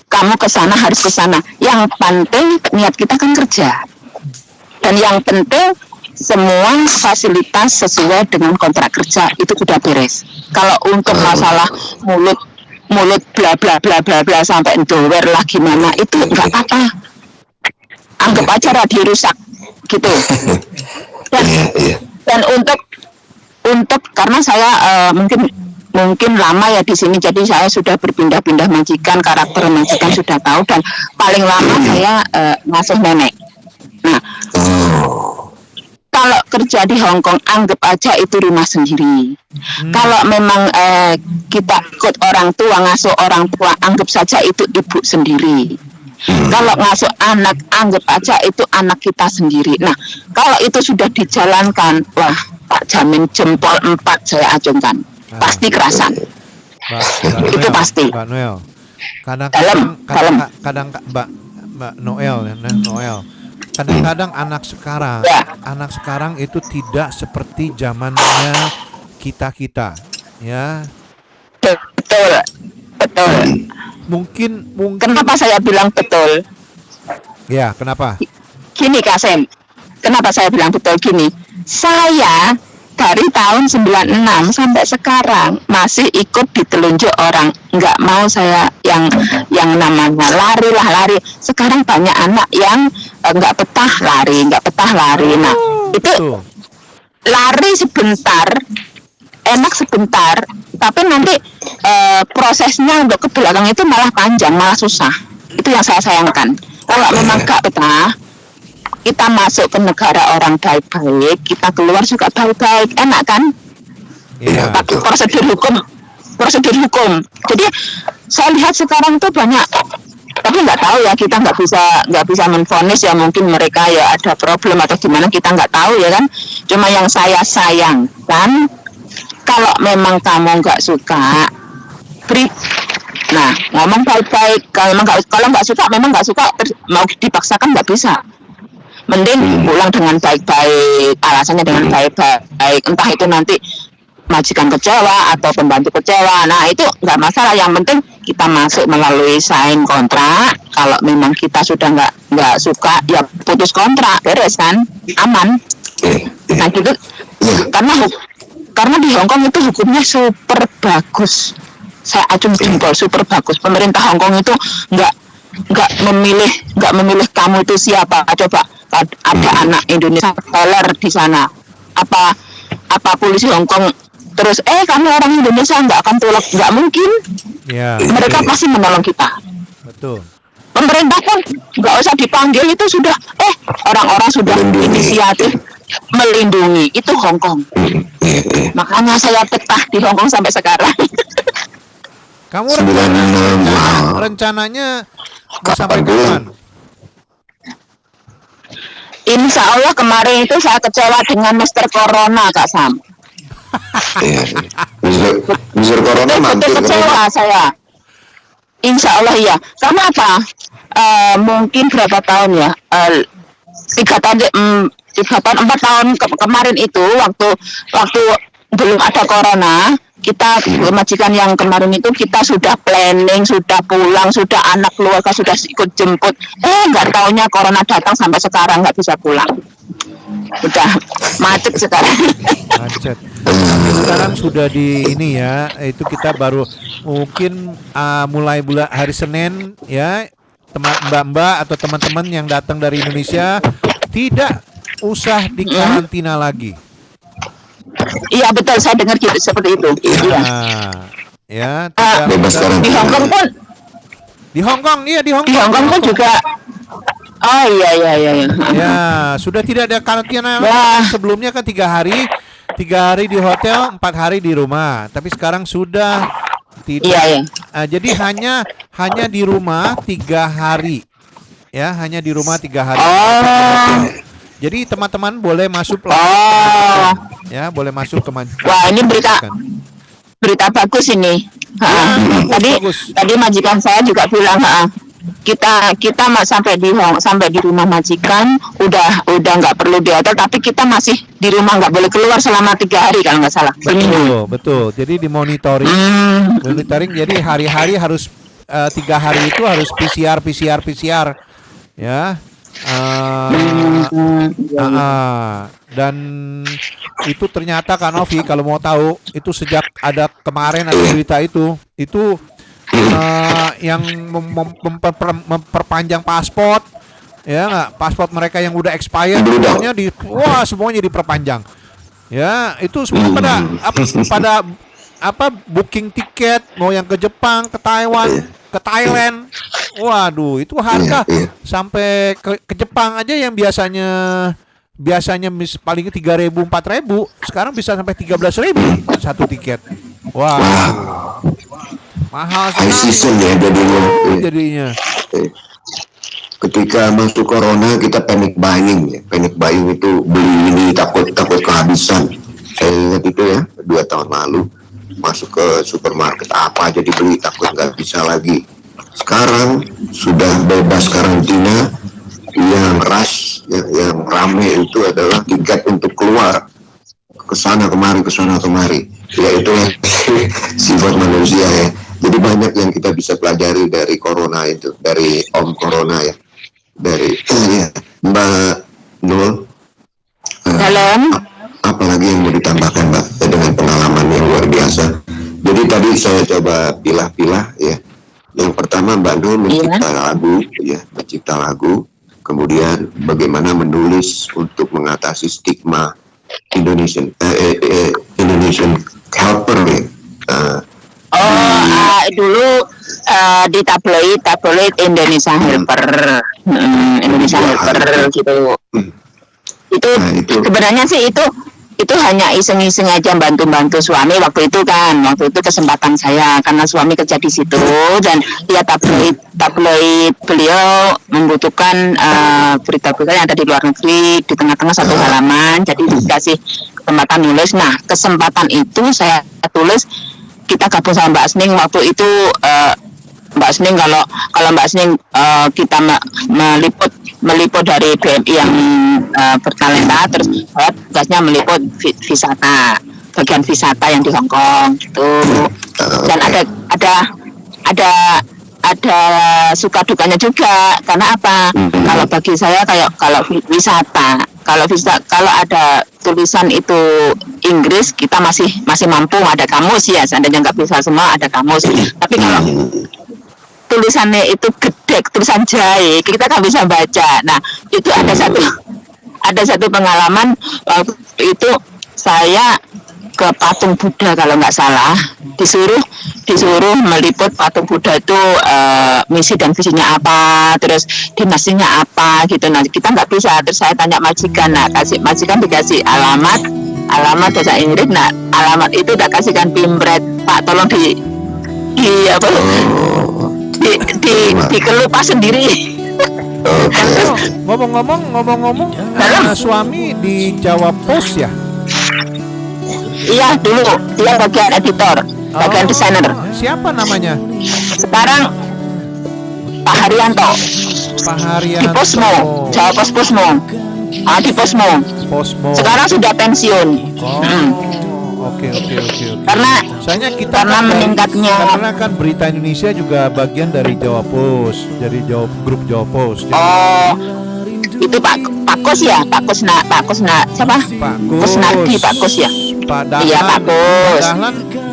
Kamu ke sana harus ke sana. Yang penting niat kita kan kerja. Dan yang penting semua fasilitas sesuai dengan kontrak kerja itu sudah beres. Kalau untuk masalah mulut bla bla bla bla bla sampai dower lah gimana, itu enggak apa-apa. Anggap aja radio rusak gitu. Dan untuk karena saya mungkin lama ya di sini, jadi saya sudah berpindah-pindah majikan, karakter majikan sudah tahu, dan paling lama saya ngasuh nenek. Nah, kalau kerja di Hong Kong anggap aja itu rumah sendiri. Kalau memang kita ikut orang tua, ngasuh orang tua, anggap saja itu ibu sendiri. Kalau ngasuh anak, anggap aja itu anak kita sendiri. Nah, kalau itu sudah dijalankan, wah, Pak jamin jempol 4 saya acungkan. Pasti kerasa. Itu pasti. Mbak Noel. Kadang Mbak Noel ya, Noel. Kadang-kadang anak sekarang itu tidak seperti zamannya kita ya. Betul. Mungkin kenapa saya bilang betul? Ya, kenapa? Gini Kak Sem, kenapa saya bilang betul gini? Saya dari tahun 96 sampai sekarang masih ikut ditelunjuk orang. Nggak mau saya yang namanya lari. Sekarang banyak anak yang nggak betah lari. Nah, itu lari sebentar, enak sebentar, tapi nanti prosesnya untuk ke belakang itu malah panjang, malah susah. Itu yang saya sayangkan. Kalau memang gak betah, kita masuk ke negara orang baik-baik, kita keluar juga baik-baik, enak kan? Iya. Tapi prosedur hukum. Jadi saya lihat sekarang tuh banyak, tapi nggak tahu ya, kita nggak bisa menvonis ya, mungkin mereka ya ada problem atau gimana, kita nggak tahu ya kan. Cuma yang saya sayangkan, kalau memang kamu nggak suka, nah ngomong baik-baik. Kalau nggak suka, memang nggak suka, mau dipaksakan nggak bisa. Mending pulang dengan baik-baik, alasannya dengan baik-baik. Entah itu nanti majikan kecewa atau pembantu kecewa, nah itu nggak masalah. Yang penting kita masuk melalui sign kontrak. Kalau memang kita sudah nggak suka, ya putus kontrak, beres kan, aman. Nah gitu. Karena di Hong Kong itu hukumnya super bagus. Saya acung jempol, super bagus. Pemerintah Hong Kong itu nggak memilih kamu itu siapa. Coba ada anak Indonesia teller di sana, apa polisi Hong Kong terus kamu orang Indonesia nggak akan tolak, nggak mungkin. Mereka pasti menolong kita. Betul. Pemerintah pun nggak usah dipanggil, itu sudah orang-orang sudah inisiatif melindungi. Itu Hong Kong. Makanya saya betah di Hong Kong sampai sekarang. Kamu rencananya mau sampai kapan? Insya Allah kemarin itu saya kecewa dengan Mr. Corona, Kak Sam. Mr. Corona mampir kecewa saya. Insya Allah iya. Karena apa? Mungkin berapa tahun ya? 4 tahun kemarin itu waktu belum ada corona, kita majikan yang kemarin itu kita sudah planning, sudah pulang, sudah anak keluarga sudah ikut jemput. Nggak taunya corona datang sampai sekarang nggak bisa pulang. udah macet sekarang. Macet. Tapi sekarang sudah di ini ya, itu kita baru mungkin mulai bulan hari Senin ya, mbak-mbak atau teman-teman yang datang dari Indonesia tidak usah dikarantina lagi. Iya betul, saya dengar gitu seperti itu. Iya. Ya, Di Hong Kong pun. Di Hong Kong, iya di Hong Kong. Di Hong Kong pun juga. Oh iya. Ya, sudah tidak ada karantina. Sebelumnya kan 3 hari di hotel, 4 hari di rumah. Tapi sekarang sudah tidak. Iya. Jadi hanya di rumah 3 hari. Ya, hanya di rumah 3 hari. Jadi teman-teman boleh masuk ya, boleh masuk ke Wah, ini berita bagus ini. Tadi majikan saya juga bilang, kita sampai di rumah majikan udah nggak perlu di hotel, tapi kita masih di rumah, nggak boleh keluar selama 3 hari kalau nggak salah. Betul. Jadi dimonitoring. Monitoring. Jadi hari-hari harus 3 hari itu harus PCR ya. Dan itu ternyata Kak Novi, kalau mau tahu, itu sejak ada kemarin ada berita itu yang memperpanjang paspor, ya nggak, paspor mereka yang udah expired semuanya diperpanjang. Ya, itu semua pada booking tiket, mau yang ke Jepang, ke Taiwan, ke Thailand. Waduh, itu harga sampai ke Jepang aja yang biasanya paling 3.000 4.000, sekarang bisa sampai 13.000 satu tiket. Wah. Mahal sekali jadinya. Ketika masuk corona kita panic buying itu beli ini takut kehabisan. Saya ingat itu ya, 2 tahun lalu masuk ke supermarket apa aja dibeli, takut nggak bisa lagi. Sekarang sudah bebas karantina, yang rush, yang rame itu adalah tiket untuk keluar ke sana kemari. Ya itu sifat manusia ya. Jadi banyak yang kita bisa pelajari dari corona itu, dari Om Corona ya, dari Mbak Nul. Apalagi yang mau ditambahkan Mbak dengan pengalaman yang luar biasa. Jadi tadi saya coba pilah-pilah ya. Yang pertama Mbak Nul mencipta lagu, kemudian bagaimana menulis untuk mengatasi stigma Indonesian helper ya. Dulu di tabloid Indonesia Helper, Indonesia Helper gitu. Itu sebenarnya sih itu hanya iseng-iseng aja bantu suami waktu itu kesempatan saya karena suami kerja di situ dan dia tabloid beliau membutuhkan berita-berita yang ada di luar negeri di tengah-tengah satu halaman, jadi dikasih kesempatan nulis. Nah, kesempatan itu saya tulis, kita gabung sama Mbak Sning waktu itu. Mbak Sning kalau Mbak Sning kita meliput dari BMI yang bertalenta, terus tugasnya meliput bagian wisata yang di Hong Kong gitu. Dan ada suka dukanya juga, karena apa? Kalau bagi saya kalau wisata, kalau ada tulisan itu Inggris, kita masih mampu, ada kamus ya, seandainya nggak bisa semua ada kamus. Tapi kalau tulisannya itu gede, tulisan jahe, kita nggak bisa baca. Nah, itu ada satu pengalaman waktu itu saya ke patung Buddha kalau nggak salah, disuruh meliput patung Buddha itu misi dan visinya apa, terus dinastinya apa gitu. Nah, kita nggak bisa, terus saya tanya majikan. Nah, majikan dikasih alamat bahasa Inggris. Nah, alamat itu udah kasihkan pimpret, Pak, tolong dikelupas sendiri. Ngomong-ngomong, suami di Jawa Post ya? Iya, dulu dia bagian editor, bagian desainer. Siapa namanya? Sekarang Pak Haryanto. Di Posmo, Jawa Post Posmo. Di Posmo. Sekarang sudah pensiun. Oke. Karena kita meningkatnya. Karena kan Berita Indonesia juga bagian dari Jawa Post, dari grup Jawa Post. Itu Pak Kus ya, Pak Kusna siapa? Pak Kusnadi, Pak Kus ya. Pak Dahlan, Iya, Pak Kus.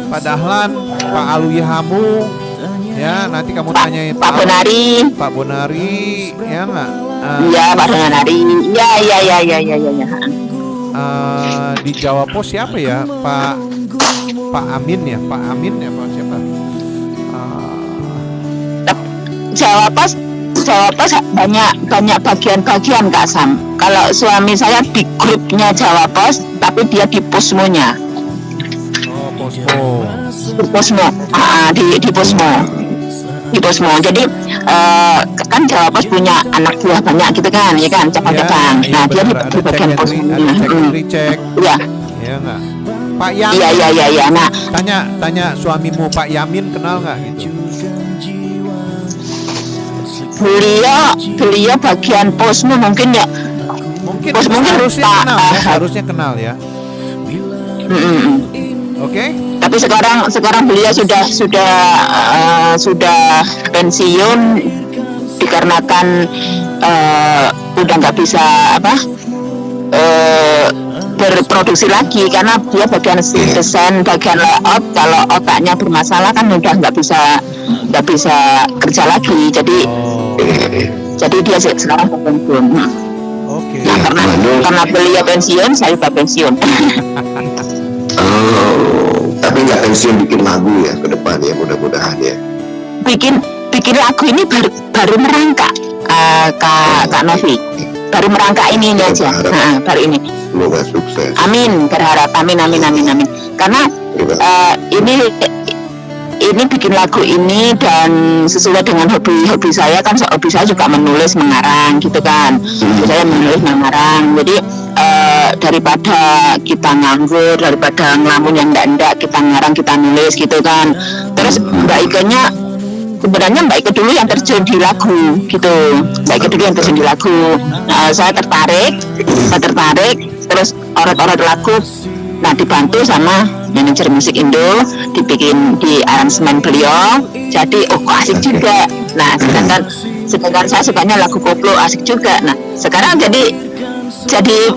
Pak Dahlan, Pak Aluyahamu, ya nanti kamu tanyain Pak Bonari. Pak Bonari, ya nggak? Iya, Pak Bonari. Iya. Di Jawa Pos siapa ya? Pak Amin ya, Pak Pak siapa? Jawa Pos banyak bagian-bagian Kak Sam. Kalau suami saya di grupnya Jawa Pos, tapi dia di Posmonya. Oh, Posmo. Di Posmo, di Posmo. Jadi kan Jawa Pos punya anak buah banyak gitu kan, ya kan, cabang-cabang. Nah dia di bagian Posmonya. Cek. Iya. Ya nggak? Pak Yamin. Iya. Nah, tanya suamimu Pak Yamin kenal nggak gitu? Beliau bagian Posmo mungkin ya. Mungkin Posmo harusnya kenal ya, harusnya kenal ya. Oke. Tapi sekarang beliau sudah pensiun dikarenakan udah nggak bisa berproduksi lagi karena dia bagian desain, bagian layout. Kalau otaknya bermasalah kan udah nggak bisa kerja lagi. Jadi dia sekarang pensiun. Oke. Nah, karena beliau pensiun, saya juga pensiun. Tapi nggak pensiun bikin lagu ya ke depan ya, mudah-mudahan ya. Bikin lagu ini baru merangkak, Kak Novi. Baru merangkak ini aja. Baru ini. Semoga sukses. Amin, berharap. Amin. Karena ini bikin lagu ini dan sesuai dengan hobi saya kan. Hobi saya juga menulis, mengarang gitu kan. Saya menulis, mengarang. Jadi daripada kita nganggur, daripada ngelamun yang enggak, kita ngarang, kita nulis gitu kan. Terus sebenarnya Mbak Ike dulu yang terjun di lagu gitu. Saya tertarik, terus oret lagu. Nah, dibantu sama manajer musik Indo, dibikin di aransemen beliau. Jadi kok asik juga. Nah, sedangkan saya sukanya lagu koplo, asik juga. Nah, sekarang jadi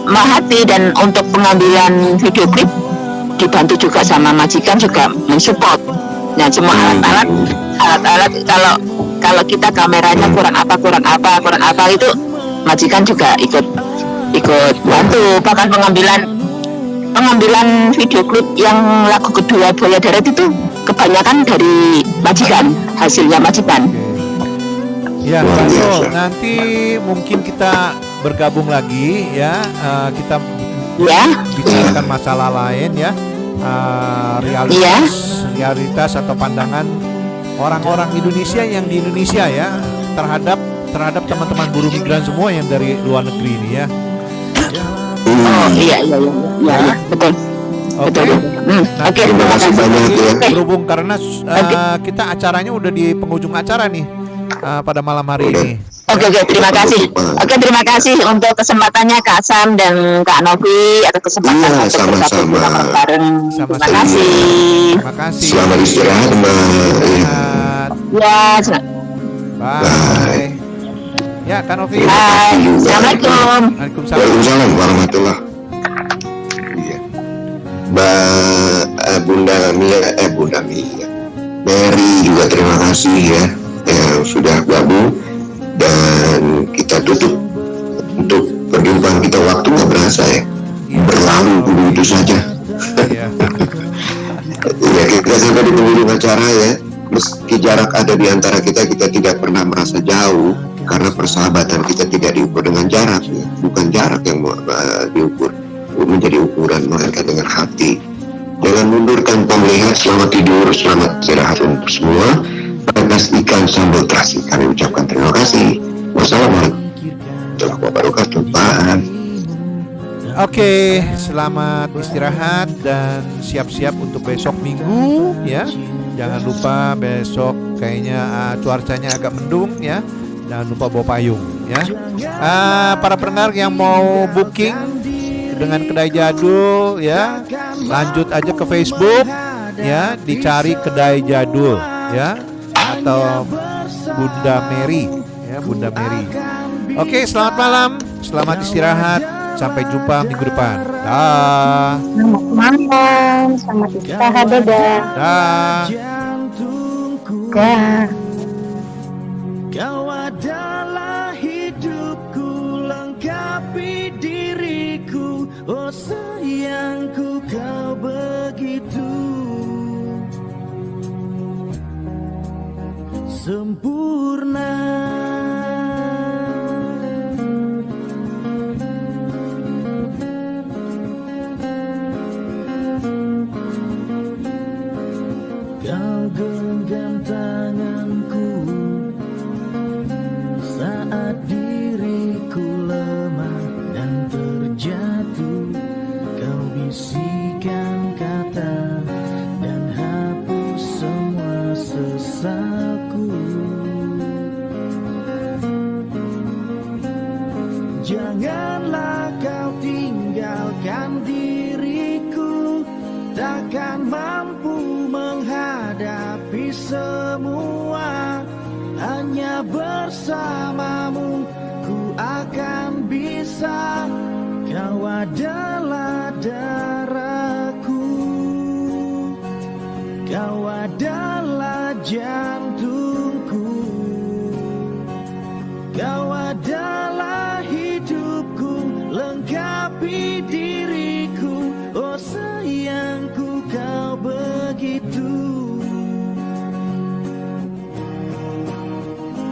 merhati, dan untuk pengambilan video klip dibantu juga sama majikan, juga mensupport. Nah, cuma alat-alat kalau kita kameranya kurang apa itu majikan juga ikut bantu. Bahkan pengambilan video klip yang lagu kedua Buaya Darat itu kebanyakan dari majikan, hasilnya majikan. Ya, Pak, nanti mungkin kita bergabung lagi ya, kita bicarakan masalah lain ya, realitas atau pandangan orang-orang Indonesia yang di Indonesia ya terhadap teman-teman buruh migran semua yang dari luar negeri ini ya. Oh iya, betul. Oke. Oke, terima kasih banyak ya. Berhubung karena kita acaranya udah di penghujung acara nih pada malam hari ini. Oke, terima kasih. Terima kasih untuk kesempatannya Kak Sam dan Kak Novi atas kesempatan untuk sama-sama bareng. Terima kasih. Terima kasih. Selamat istirahat, Mbak. Ya, Bye. Ya, Kak Novi. Hai. Assalamualaikum. Waalaikumsalam warahmatullah. Iya. Bunda Mia, Mary juga terima kasih ya yang sudah gabung, dan kita tutup untuk perjumpaan kita. Waktu nggak berasa ya, berlalu begitu saja. Ya, kita sampai di penghujung acara ya. Meski jarak ada di antara kita tidak pernah merasa jauh, karena persahabatan kita tidak diukur dengan jarak ya. Bukan jarak yang diukur menjadi ukuran, melainkan dengan hati. Jangan mundur tanpa melihat. Selamat tidur, selamat istirahat untuk semua. Bagas ikan sambal terasi, kami ucapkan terima kasih. Wassalamualaikum warahmatullahi wabarakatuh. Bye. Oke, selamat istirahat dan siap-siap untuk besok Minggu ya. Jangan lupa besok kayaknya cuacanya agak mendung ya. Jangan lupa bawa payung ya. Para pendengar yang mau booking dengan kedai jadul ya, lanjut aja ke Facebook ya, dicari kedai jadul ya, atau Bunda Mary ya, Bunda Mary. Oke, selamat malam, selamat istirahat. Sampai jumpa minggu depan. Dah. Selamat malam, selamat istirahat, dadah. Dah. Dah. Kau adalah hidupku, lengkapi diriku. Oh sayangku, kau begitu sempurna. Kau genggam tanganku saat diriku lemah dan terjatuh. Kau bisikan kata dan hapus semua sesalku. Janganlah kau tinggalkan diriku, takkan mampu menghadapi semua. Hanya bersamamu ku akan bisa. Kau adalah darahku, kau adalah jantungku, kau adalah hidupku, lengkapi diriku. Oh sayangku, kau begitu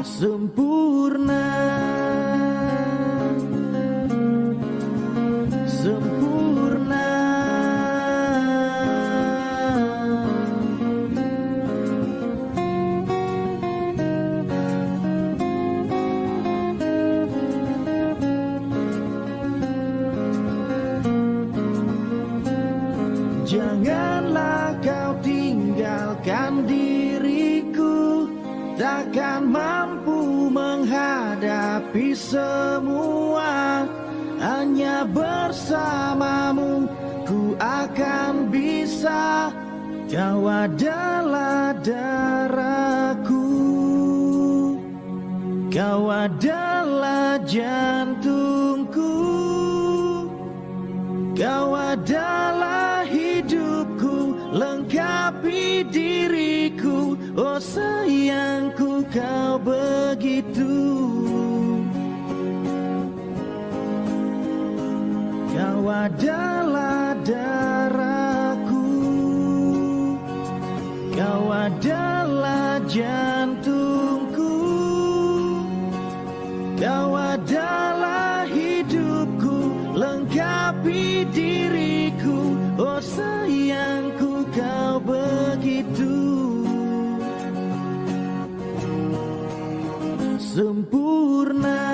sempurna, sempurna. Janganlah kau tinggalkan diriku, takkan mampu menghadapi semua. Hanya bersamamu ku akan bisa. Kau adalah darahku, kau adalah jantungku, kau adalah hidupku, lengkapi diriku. Oh sayangku, kau begitu. Kau adalah darahku, kau adalah jantungku, kau adalah hidupku, lengkapi diriku. Oh sayangku, kau begitu sempurna.